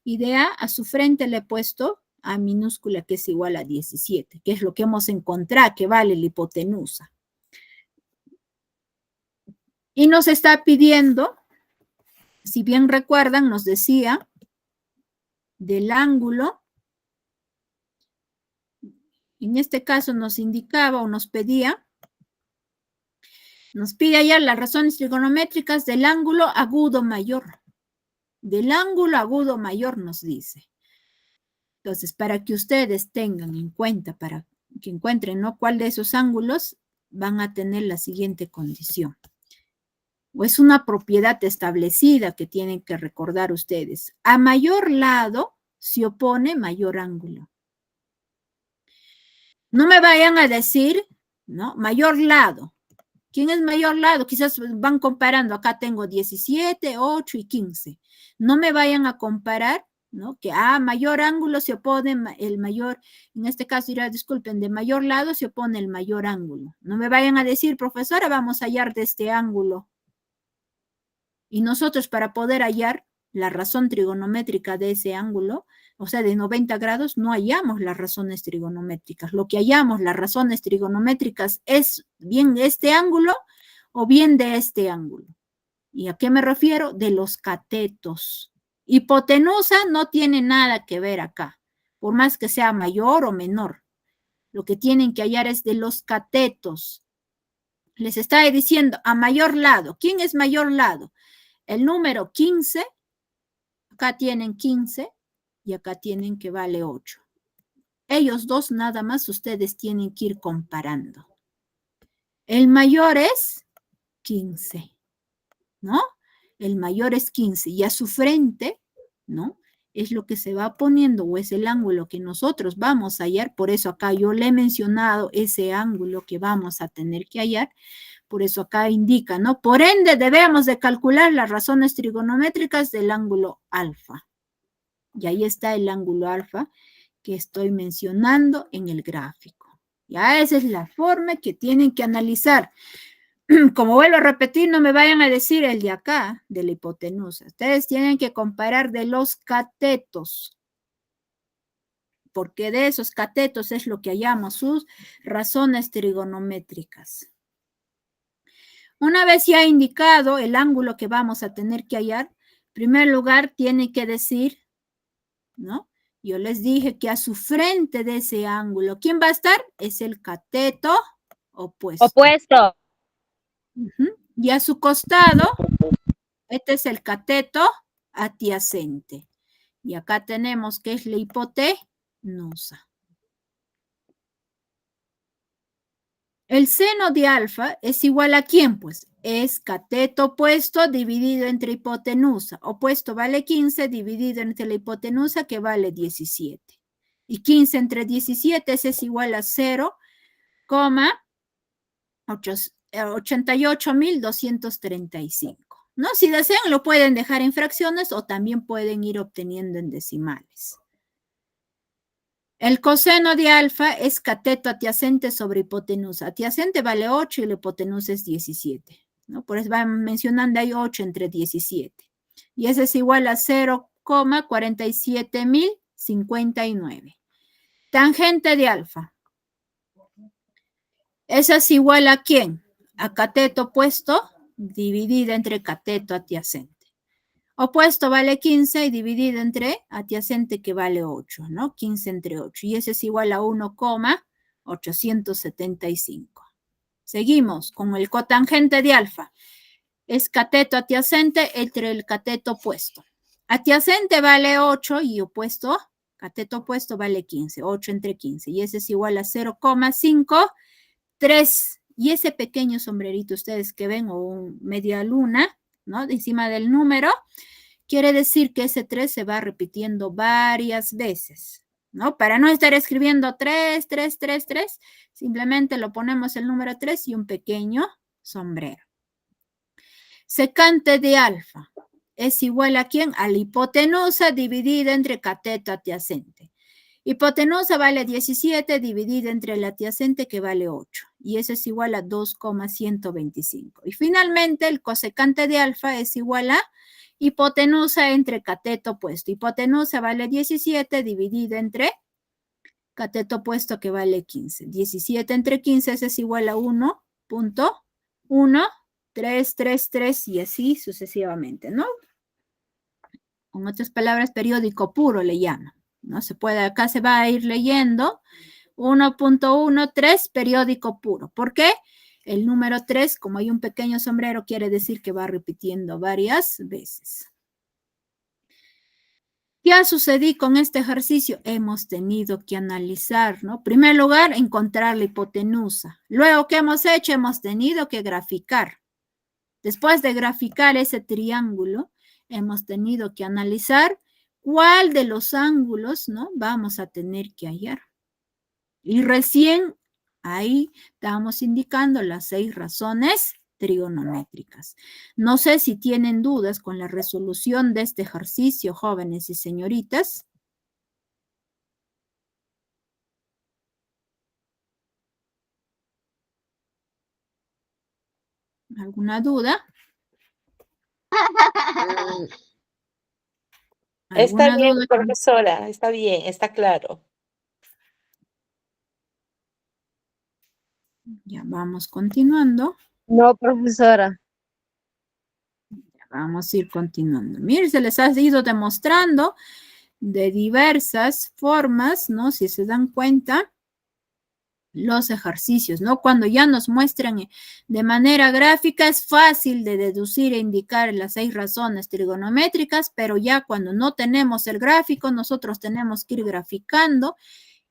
y de A su frente le he puesto A minúscula, que es igual a 17, que es lo que hemos encontrado, que vale la hipotenusa. Y nos está pidiendo, si bien recuerdan, nos decía del ángulo, en este caso nos indicaba o nos pedía, nos pide hallar las razones trigonométricas del ángulo agudo mayor. Del ángulo agudo mayor nos dice. Entonces, para que ustedes tengan en cuenta, para que encuentren, ¿no?, cuál de esos ángulos van a tener la siguiente condición. O es una propiedad establecida que tienen que recordar ustedes. A mayor lado se opone mayor ángulo. No me vayan a decir, ¿no?, mayor lado. ¿Quién es mayor lado? Quizás van comparando. Acá tengo 17, 8 y 15. No me vayan a comparar, ¿no?, que a mayor ángulo se opone el mayor, en este caso dirá, disculpen, de mayor lado se opone el mayor ángulo. No me vayan a decir, profesora, vamos a hallar de este ángulo. Y nosotros, para poder hallar la razón trigonométrica de ese ángulo, o sea, de 90 grados, no hallamos las razones trigonométricas. Lo que hallamos, las razones trigonométricas, es bien de este ángulo o bien de este ángulo. ¿Y a qué me refiero? De los catetos. Hipotenusa no tiene nada que ver acá, por más que sea mayor o menor. Lo que tienen que hallar es de los catetos. Les está diciendo a mayor lado. ¿Quién es mayor lado? El número 15, acá tienen 15 y acá tienen que vale 8. Ellos dos nada más ustedes tienen que ir comparando. El mayor es 15, ¿no? El mayor es 15 y a su frente, ¿no?, es lo que se va poniendo o es el ángulo que nosotros vamos a hallar. Por eso acá yo le he mencionado ese ángulo que vamos a tener que hallar. Por eso acá indica, ¿no? Por ende, debemos de calcular las razones trigonométricas del ángulo alfa. Y ahí está el ángulo alfa que estoy mencionando en el gráfico. Ya esa es la forma que tienen que analizar. Como vuelvo a repetir, no me vayan a decir el de acá, de la hipotenusa. Ustedes tienen que comparar de los catetos, porque de esos catetos es lo que hallamos sus razones trigonométricas. Una vez ya indicado el ángulo que vamos a tener que hallar, en primer lugar tiene que decir, ¿no? Yo les dije que a su frente de ese ángulo, ¿quién va a estar? Es el cateto opuesto. Opuesto. Y a su costado, este es el cateto adyacente. Y acá tenemos que es la hipotenusa. El seno de alfa es igual a ¿quién? Pues es cateto opuesto dividido entre hipotenusa. Opuesto vale 15 dividido entre la hipotenusa que vale 17. Y 15 entre 17 es igual a 0,88.235. ¿No? Si desean lo pueden dejar en fracciones o también pueden ir obteniendo en decimales. El coseno de alfa es cateto adyacente sobre hipotenusa. Adyacente vale 8 y la hipotenusa es 17. ¿no? Por eso van mencionando ahí 8 entre 17. Y ese es igual a 0,47.059. Tangente de alfa. ¿Esa es igual a quién? A cateto opuesto dividida entre cateto adyacente. Opuesto vale 15 y dividido entre adyacente que vale 8, ¿no? 15 entre 8. Y ese es igual a 1,875. Seguimos con el cotangente de alfa. Es cateto adyacente entre el cateto opuesto. Adyacente vale 8 y opuesto, cateto opuesto vale 15. 8 entre 15. Y ese es igual a 0,53. Y ese pequeño sombrerito ustedes que ven, o media luna, ¿no? De encima del número, quiere decir que ese 3 se va repitiendo varias veces, ¿no? Para no estar escribiendo 3, 3, 3, 3, simplemente lo ponemos el número 3 y un pequeño sombrero. Secante de alfa es igual a ¿quién? A la hipotenusa dividida entre cateto adyacente. Hipotenusa vale 17 dividida entre el adyacente que vale 8. Y eso es igual a 2,125. Y finalmente el cosecante de alfa es igual a hipotenusa entre cateto opuesto. Hipotenusa vale 17 dividida entre cateto opuesto que vale 15. 17 entre 15 es igual a 1,1333 y así sucesivamente, ¿no? Con otras palabras, periódico puro le llaman, ¿no? Se puede, acá se va a ir leyendo 1,13 periódico puro. ¿Por qué? El número 3, como hay un pequeño sombrero, quiere decir que va repitiendo varias veces. ¿Qué ha sucedido con este ejercicio? Hemos tenido que analizar, ¿no? En primer lugar, encontrar la hipotenusa. Luego, ¿qué hemos hecho? Hemos tenido que graficar. Después de graficar ese triángulo, hemos tenido que analizar cuál de los ángulos, ¿no? Vamos a tener que hallar. Y recién ahí estamos indicando las 6 razones trigonométricas. No sé si tienen dudas con la resolución de este ejercicio, jóvenes y señoritas. ¿Alguna duda? Está ¿Alguna bien, duda? profesora, está bien, está claro. Ya vamos continuando. No, profesora. Vamos a ir continuando. Miren, se les ha ido demostrando de diversas formas, ¿no? Si se dan cuenta, los ejercicios, ¿no? Cuando ya nos muestran de manera gráfica, es fácil de deducir e indicar las 6 razones trigonométricas, pero ya cuando no tenemos el gráfico, nosotros tenemos que ir graficando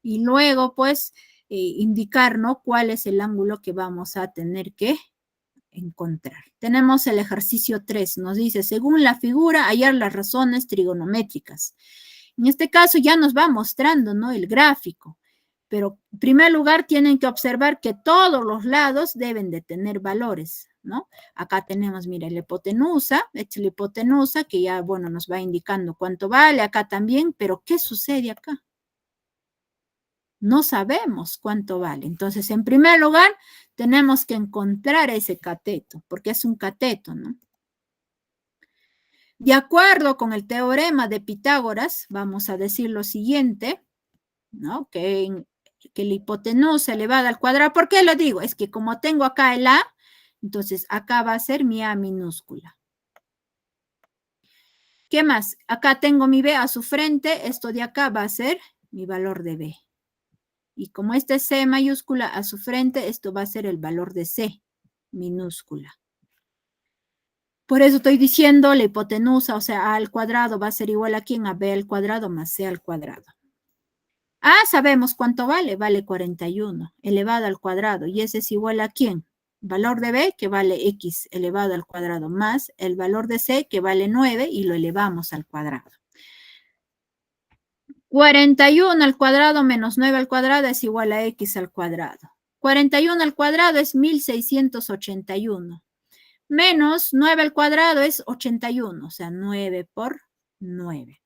y luego, pues, indicar, ¿no? Cuál es el ángulo que vamos a tener que encontrar. Tenemos el ejercicio 3, nos dice, según la figura, hallar las razones trigonométricas. En este caso ya nos va mostrando, ¿no? El gráfico, pero en primer lugar tienen que observar que todos los lados deben de tener valores, ¿no? Acá tenemos, mira, la hipotenusa, esta es la hipotenusa que ya, bueno, nos va indicando cuánto vale, acá también, pero ¿qué sucede acá? No sabemos cuánto vale. Entonces, en primer lugar, tenemos que encontrar ese cateto, porque es un cateto, ¿no? De acuerdo con el teorema de Pitágoras, vamos a decir lo siguiente, ¿no? Que la hipotenusa elevada al cuadrado, ¿por qué lo digo? Es que como tengo acá el A, entonces acá va a ser mi A minúscula. ¿Qué más? Acá tengo mi B a su frente, esto de acá va a ser mi valor de B. Y como este es C mayúscula a su frente, esto va a ser el valor de C minúscula. Por eso estoy diciendo la hipotenusa, o sea, A al cuadrado va a ser igual a ¿quién? A B al cuadrado más C al cuadrado. Ah, sabemos cuánto vale, vale 41 elevado al cuadrado. ¿Y ese es igual a quién? Valor de B que vale X elevado al cuadrado más el valor de C que vale 9 y lo elevamos al cuadrado. 41 al cuadrado menos 9 al cuadrado es igual a X al cuadrado. 41 al cuadrado es 1681. Menos 9 al cuadrado es 81, o sea, 9 por 9.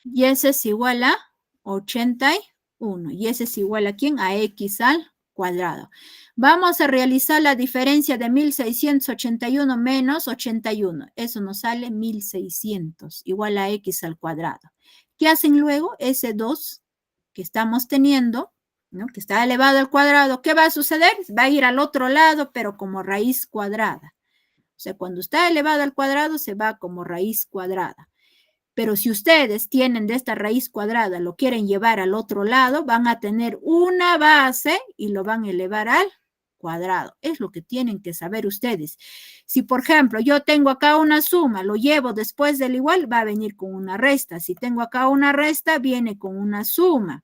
Y ese es igual a 81. ¿Y ese es igual a quién? A X al cuadrado. Vamos a realizar la diferencia de 1681 menos 81. Eso nos sale 1600, igual a x al cuadrado. ¿Qué hacen luego? Ese 2 que estamos teniendo, ¿no? Que está elevado al cuadrado, ¿qué va a suceder? Va a ir al otro lado, pero como raíz cuadrada. O sea, cuando está elevado al cuadrado, se va como raíz cuadrada. Pero si ustedes tienen de esta raíz cuadrada, lo quieren llevar al otro lado, van a tener una base y lo van a elevar al cuadrado. Es lo que tienen que saber ustedes. Si, por ejemplo, yo tengo acá una suma, lo llevo después del igual, va a venir con una resta. Si tengo acá una resta, viene con una suma.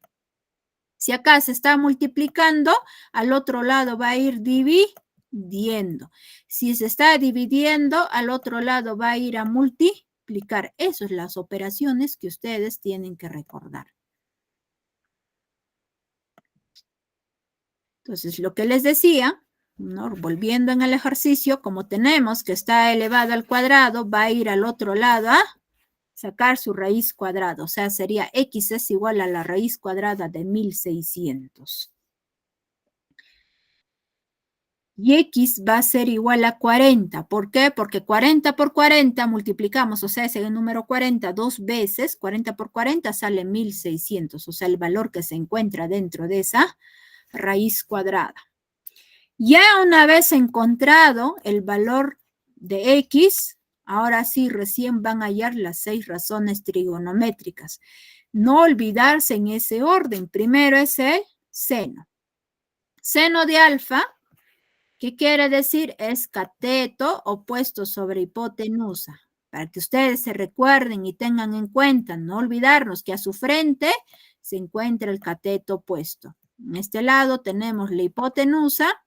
Si acá se está multiplicando, al otro lado va a ir dividiendo. Si se está dividiendo, al otro lado va a ir a multiplicar. Esas son las operaciones que ustedes tienen que recordar. Entonces, lo que les decía, ¿no? Volviendo en el ejercicio, como tenemos que está elevado al cuadrado, va a ir al otro lado a sacar su raíz cuadrada. O sea, sería x es igual a la raíz cuadrada de 1600. Y x va a ser igual a 40. ¿Por qué? Porque 40 por 40 multiplicamos, o sea, ese número 40 dos veces, 40 por 40 sale 1600, o sea, el valor que se encuentra dentro de esa raíz cuadrada. Ya una vez encontrado el valor de x, ahora sí, recién van a hallar las 6 razones trigonométricas. No olvidarse en ese orden. Primero es el seno. Seno de alfa, ¿qué quiere decir? Es cateto opuesto sobre hipotenusa. Para que ustedes se recuerden y tengan en cuenta, no olvidarnos que a su frente se encuentra el cateto opuesto. En este lado tenemos la hipotenusa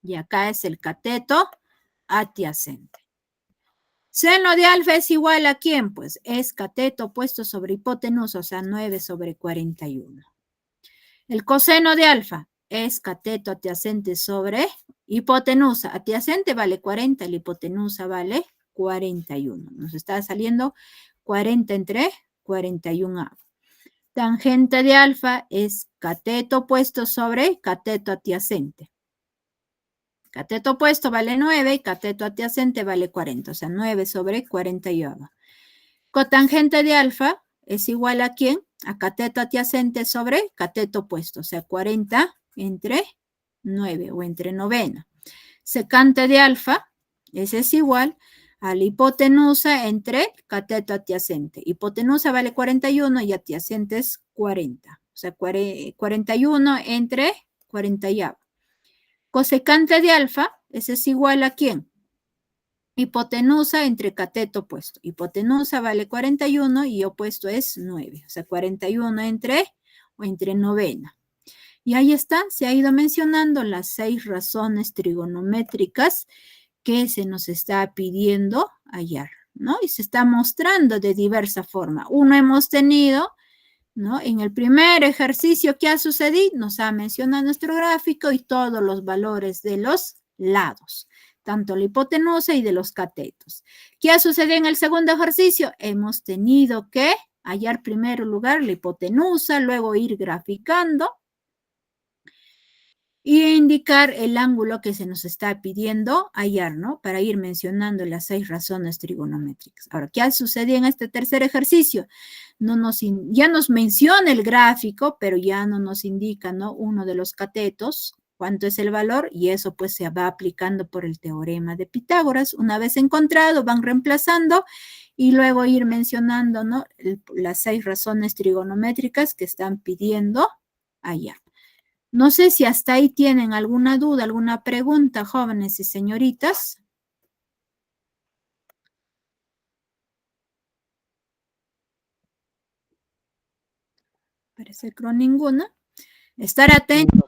y acá es el cateto adyacente. Seno de alfa es igual a ¿quién? Pues es cateto opuesto sobre hipotenusa, o sea, 9 sobre 41. El coseno de alfa es cateto adyacente sobre hipotenusa. Adyacente vale 40, la hipotenusa vale 41. Nos está saliendo 40 entre 41A. Tangente de alfa es cateto opuesto sobre cateto adyacente. Cateto opuesto vale 9 y cateto adyacente vale 40, o sea, 9 sobre 41. Cotangente de alfa es igual a ¿quién? A cateto adyacente sobre cateto opuesto, o sea, 40 entre 9 o entre novena. Secante de alfa, ese es igual a la hipotenusa entre cateto adyacente. Hipotenusa vale 41 y adyacente es 40, o sea, 41 entre 40 y A. Cosecante de alfa, ese es igual a ¿quién? Hipotenusa entre cateto opuesto. Hipotenusa vale 41 y opuesto es 9. O sea, 41 entre novena. Y ahí está, se ha ido mencionando las 6 razones trigonométricas que se nos está pidiendo hallar, ¿no? Y se está mostrando de diversa forma. Uno hemos tenido, ¿no? En el primer ejercicio que ha sucedido, nos ha mencionado nuestro gráfico y todos los valores de los lados, tanto la hipotenusa y de los catetos. ¿Qué ha sucedido en el segundo ejercicio? Hemos tenido que hallar primero lugar la hipotenusa, luego ir graficando y indicar el ángulo que se nos está pidiendo hallar, ¿no? Para ir mencionando las 6 razones trigonométricas. Ahora, ¿qué ha sucedido en este tercer ejercicio? Ya nos menciona el gráfico, pero ya no nos indica, ¿no? Uno de los catetos, cuánto es el valor, y eso pues se va aplicando por el teorema de Pitágoras. Una vez encontrado, van reemplazando y luego ir mencionando, ¿no? Las 6 razones trigonométricas que están pidiendo hallar. No sé si hasta ahí tienen alguna duda, alguna pregunta, jóvenes y señoritas. Parece que no ninguna. Estar atentos.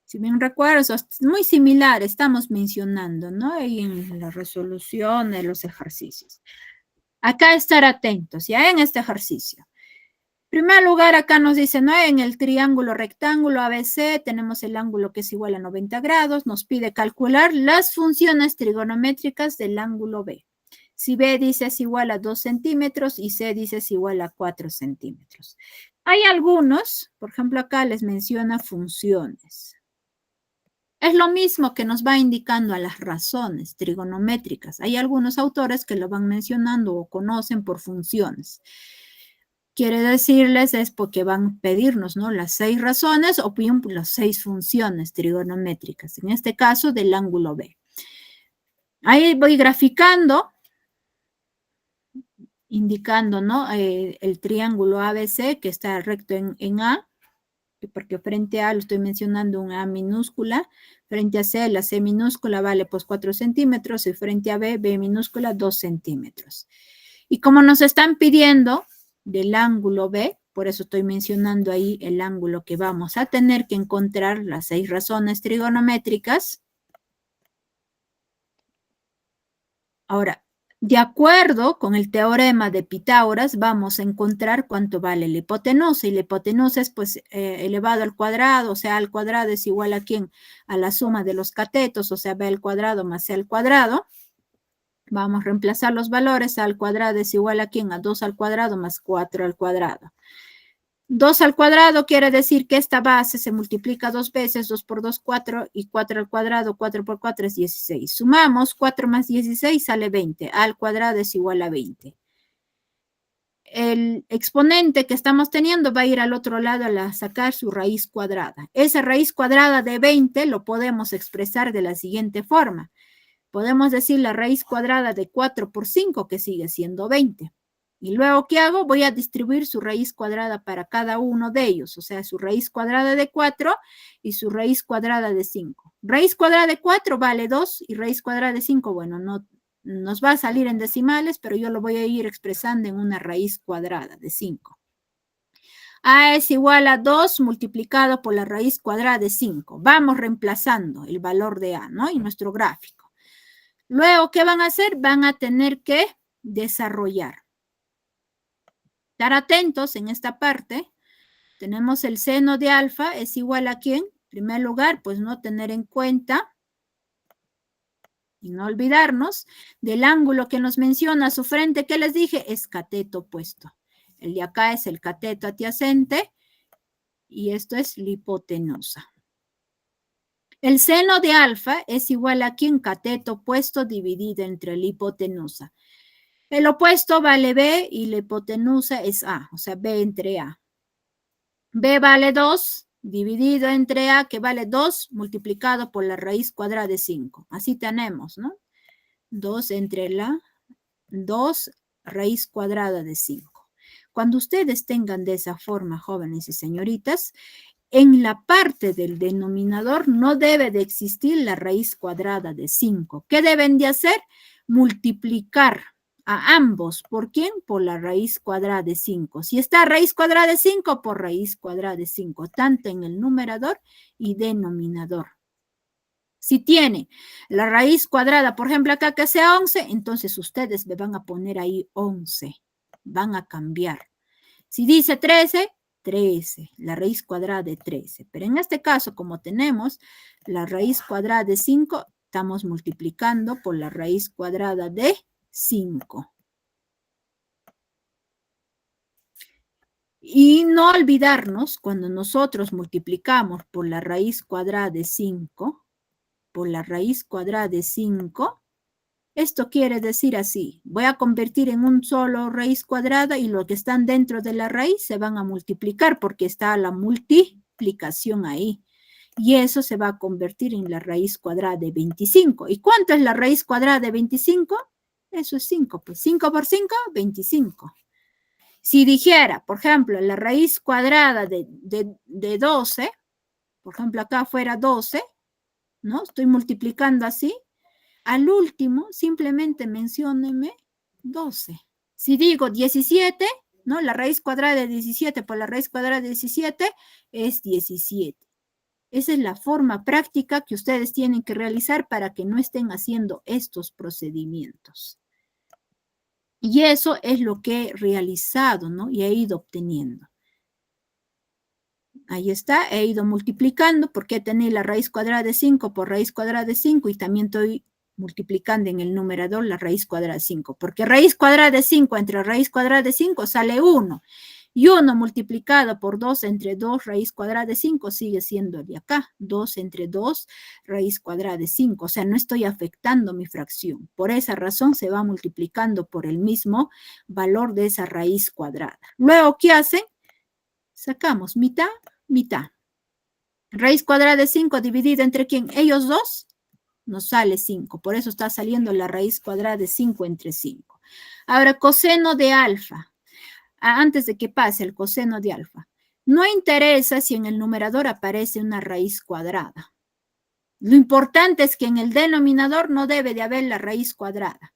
Si bien recuerdo, es muy similar, estamos mencionando, ¿no? Ahí en la resolución de los ejercicios. Acá estar atentos, ya en este ejercicio. En primer lugar, acá nos dice, ¿no? En el triángulo rectángulo ABC tenemos el ángulo que es igual a 90 grados. Nos pide calcular las funciones trigonométricas del ángulo B. Si B dice es igual a 2 centímetros y C dice es igual a 4 centímetros. Hay algunos, por ejemplo, acá les menciona funciones. Es lo mismo que nos va indicando a las razones trigonométricas. Hay algunos autores que lo van mencionando o conocen por funciones. Quiere decirles es porque van a pedirnos, ¿no? Las 6 razones o bien las 6 funciones trigonométricas. En este caso, del ángulo B. Ahí voy graficando, indicando, ¿no? El triángulo ABC que está recto en A, porque frente a lo estoy mencionando un A minúscula, frente a C, la C minúscula vale pues 4 centímetros y frente a B, B minúscula 2 centímetros. Y como nos están pidiendo del ángulo B, por eso estoy mencionando ahí el ángulo que vamos a tener que encontrar, las 6 razones trigonométricas. Ahora, de acuerdo con el teorema de Pitágoras, vamos a encontrar cuánto vale la hipotenusa. Y la hipotenusa es pues elevado al cuadrado, o sea, al cuadrado es igual a ¿quién? A la suma de los catetos, o sea, b al cuadrado más c al cuadrado. Vamos a reemplazar los valores, a al cuadrado es igual a ¿quién? A 2 al cuadrado más 4 al cuadrado. 2 al cuadrado quiere decir que esta base se multiplica 2 veces, 2 por 2, 4, y 4 al cuadrado, 4 por 4 es 16. Sumamos, 4 más 16 sale 20, a al cuadrado es igual a 20. El exponente que estamos teniendo va a ir al otro lado a sacar su raíz cuadrada. Esa raíz cuadrada de 20 lo podemos expresar de la siguiente forma. Podemos decir la raíz cuadrada de 4 por 5, que sigue siendo 20. Y luego, ¿qué hago? Voy a distribuir su raíz cuadrada para cada uno de ellos, o sea, su raíz cuadrada de 4 y su raíz cuadrada de 5. Raíz cuadrada de 4 vale 2 y raíz cuadrada de 5, bueno, no nos va a salir en decimales, pero yo lo voy a ir expresando en una raíz cuadrada de 5. A es igual a 2 multiplicado por la raíz cuadrada de 5. Vamos reemplazando el valor de A, ¿no? Y nuestro gráfico. Luego, ¿qué van a hacer? Van a tener que desarrollar. Estar atentos en esta parte. Tenemos el seno de alfa es igual a ¿quién? En primer lugar, pues no tener en cuenta y no olvidarnos del ángulo que nos menciona a su frente, que les dije, es cateto opuesto. El de acá es el cateto adyacente y esto es la hipotenusa. El seno de alfa es igual a ¿quién? Cateto opuesto dividido entre la hipotenusa. El opuesto vale B y la hipotenusa es A, o sea, B entre A. B vale 2 dividido entre A, que vale 2 multiplicado por la raíz cuadrada de 5. Así tenemos, ¿no? 2 entre la 2 raíz cuadrada de 5. Cuando ustedes tengan de esa forma, jóvenes y señoritas, en la parte del denominador no debe de existir la raíz cuadrada de 5. ¿Qué deben de hacer? Multiplicar a ambos. ¿Por quién? Por la raíz cuadrada de 5. Si está raíz cuadrada de 5, por raíz cuadrada de 5, tanto en el numerador y denominador. Si tiene la raíz cuadrada, por ejemplo, acá que sea 11, entonces ustedes me van a poner ahí 11. Van a cambiar. Si dice 13, 13, la raíz cuadrada de 13. Pero en este caso, como tenemos la raíz cuadrada de 5, estamos multiplicando por la raíz cuadrada de 5. Y no olvidarnos, cuando nosotros multiplicamos por la raíz cuadrada de 5, por la raíz cuadrada de 5, esto quiere decir así, voy a convertir en un solo raíz cuadrada y los que están dentro de la raíz se van a multiplicar porque está la multiplicación ahí. Y eso se va a convertir en la raíz cuadrada de 25. ¿Y cuánto es la raíz cuadrada de 25? Eso es 5, pues 5 por 5, 25. Si dijera, por ejemplo, la raíz cuadrada de 12, por ejemplo, acá fuera 12, ¿no? Estoy multiplicando así. Al último, simplemente mencióneme 12. Si digo 17, ¿no? La raíz cuadrada de 17 por la raíz cuadrada de 17 es 17. Esa es la forma práctica que ustedes tienen que realizar para que no estén haciendo estos procedimientos. Y eso es lo que he realizado, ¿no? Y he ido obteniendo. Ahí está, he ido multiplicando porque tenía la raíz cuadrada de 5 por raíz cuadrada de 5 y también estoy multiplicando en el numerador la raíz cuadrada de 5, porque raíz cuadrada de 5 entre raíz cuadrada de 5 sale 1. Y 1 multiplicado por 2 entre 2 raíz cuadrada de 5 sigue siendo el de acá. 2 entre 2 raíz cuadrada de 5. O sea, no estoy afectando mi fracción. Por esa razón se va multiplicando por el mismo valor de esa raíz cuadrada. Luego, ¿qué hacen? Sacamos mitad, mitad. Raíz cuadrada de 5 dividida entre ¿quién? Ellos dos. Nos sale 5. Por eso está saliendo la raíz cuadrada de 5 entre 5. Ahora, coseno de alfa. Antes de que pase el coseno de alfa. No interesa si en el numerador aparece una raíz cuadrada. Lo importante es que en el denominador no debe de haber la raíz cuadrada.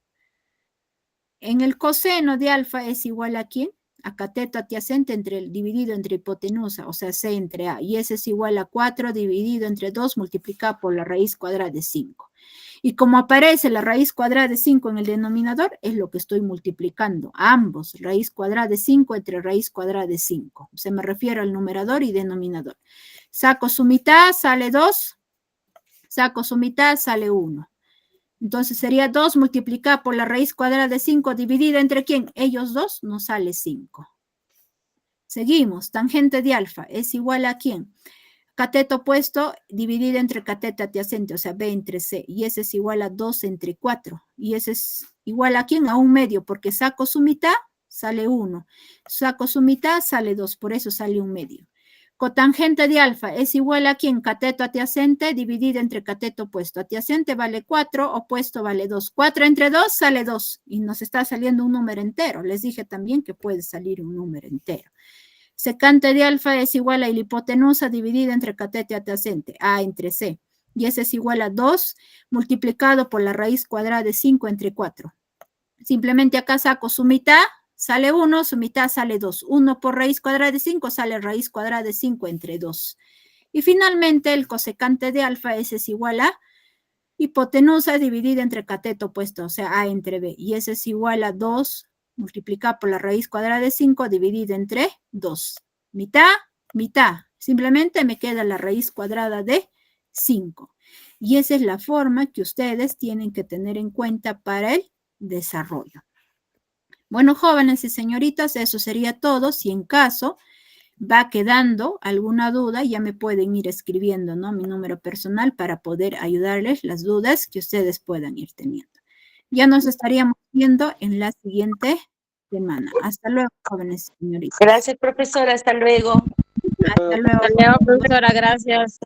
En el coseno de alfa es igual a ¿quién? A cateto adyacente dividido entre hipotenusa, o sea, C entre A. Y ese es igual a 4 dividido entre 2 multiplicado por la raíz cuadrada de 5. Y como aparece la raíz cuadrada de 5 en el denominador, es lo que estoy multiplicando. Ambos, raíz cuadrada de 5 entre raíz cuadrada de 5. Se me refiere al numerador y denominador. Saco su mitad, sale 2. Saco su mitad, sale 1. Entonces sería 2 multiplicado por la raíz cuadrada de 5 dividida entre ¿quién? Ellos dos, nos sale 5. Seguimos. Tangente de alfa es igual a ¿quién? Cateto opuesto dividido entre cateto adyacente, o sea, B entre C. Y ese es igual a 2 entre 4. Y ese es igual a ¿quién? A 1/2, porque saco su mitad, sale 1. Saco su mitad, sale 2. Por eso sale 1/2. Cotangente de alfa es igual a ¿quién? Cateto adyacente dividido entre cateto opuesto. Adyacente vale 4, opuesto vale 2. 4 entre 2 sale 2. Y nos está saliendo un número entero. Les dije también que puede salir un número entero. Secante de alfa es igual a la hipotenusa dividida entre cateto adyacente, A entre C. Y ese es igual a 2 multiplicado por la raíz cuadrada de 5 entre 4. Simplemente acá saco su mitad, sale 1, su mitad sale 2. 1 por raíz cuadrada de 5 sale raíz cuadrada de 5 entre 2. Y finalmente el cosecante de alfa ese es igual a hipotenusa dividida entre cateto opuesto, o sea, A entre B. Y ese es igual a 2 multiplicado por la raíz cuadrada de 5 dividido entre 2. Mitad, mitad. Simplemente me queda la raíz cuadrada de 5. Y esa es la forma que ustedes tienen que tener en cuenta para el desarrollo. Bueno, jóvenes y señoritas, eso sería todo. Si en caso va quedando alguna duda, ya me pueden ir escribiendo, ¿no? Mi número personal para poder ayudarles las dudas que ustedes puedan ir teniendo. Ya nos estaríamos viendo en la siguiente semana. Hasta luego, jóvenes y señoritas. Gracias, profesora. Hasta luego. Hasta luego. Hasta luego, profesora, gracias.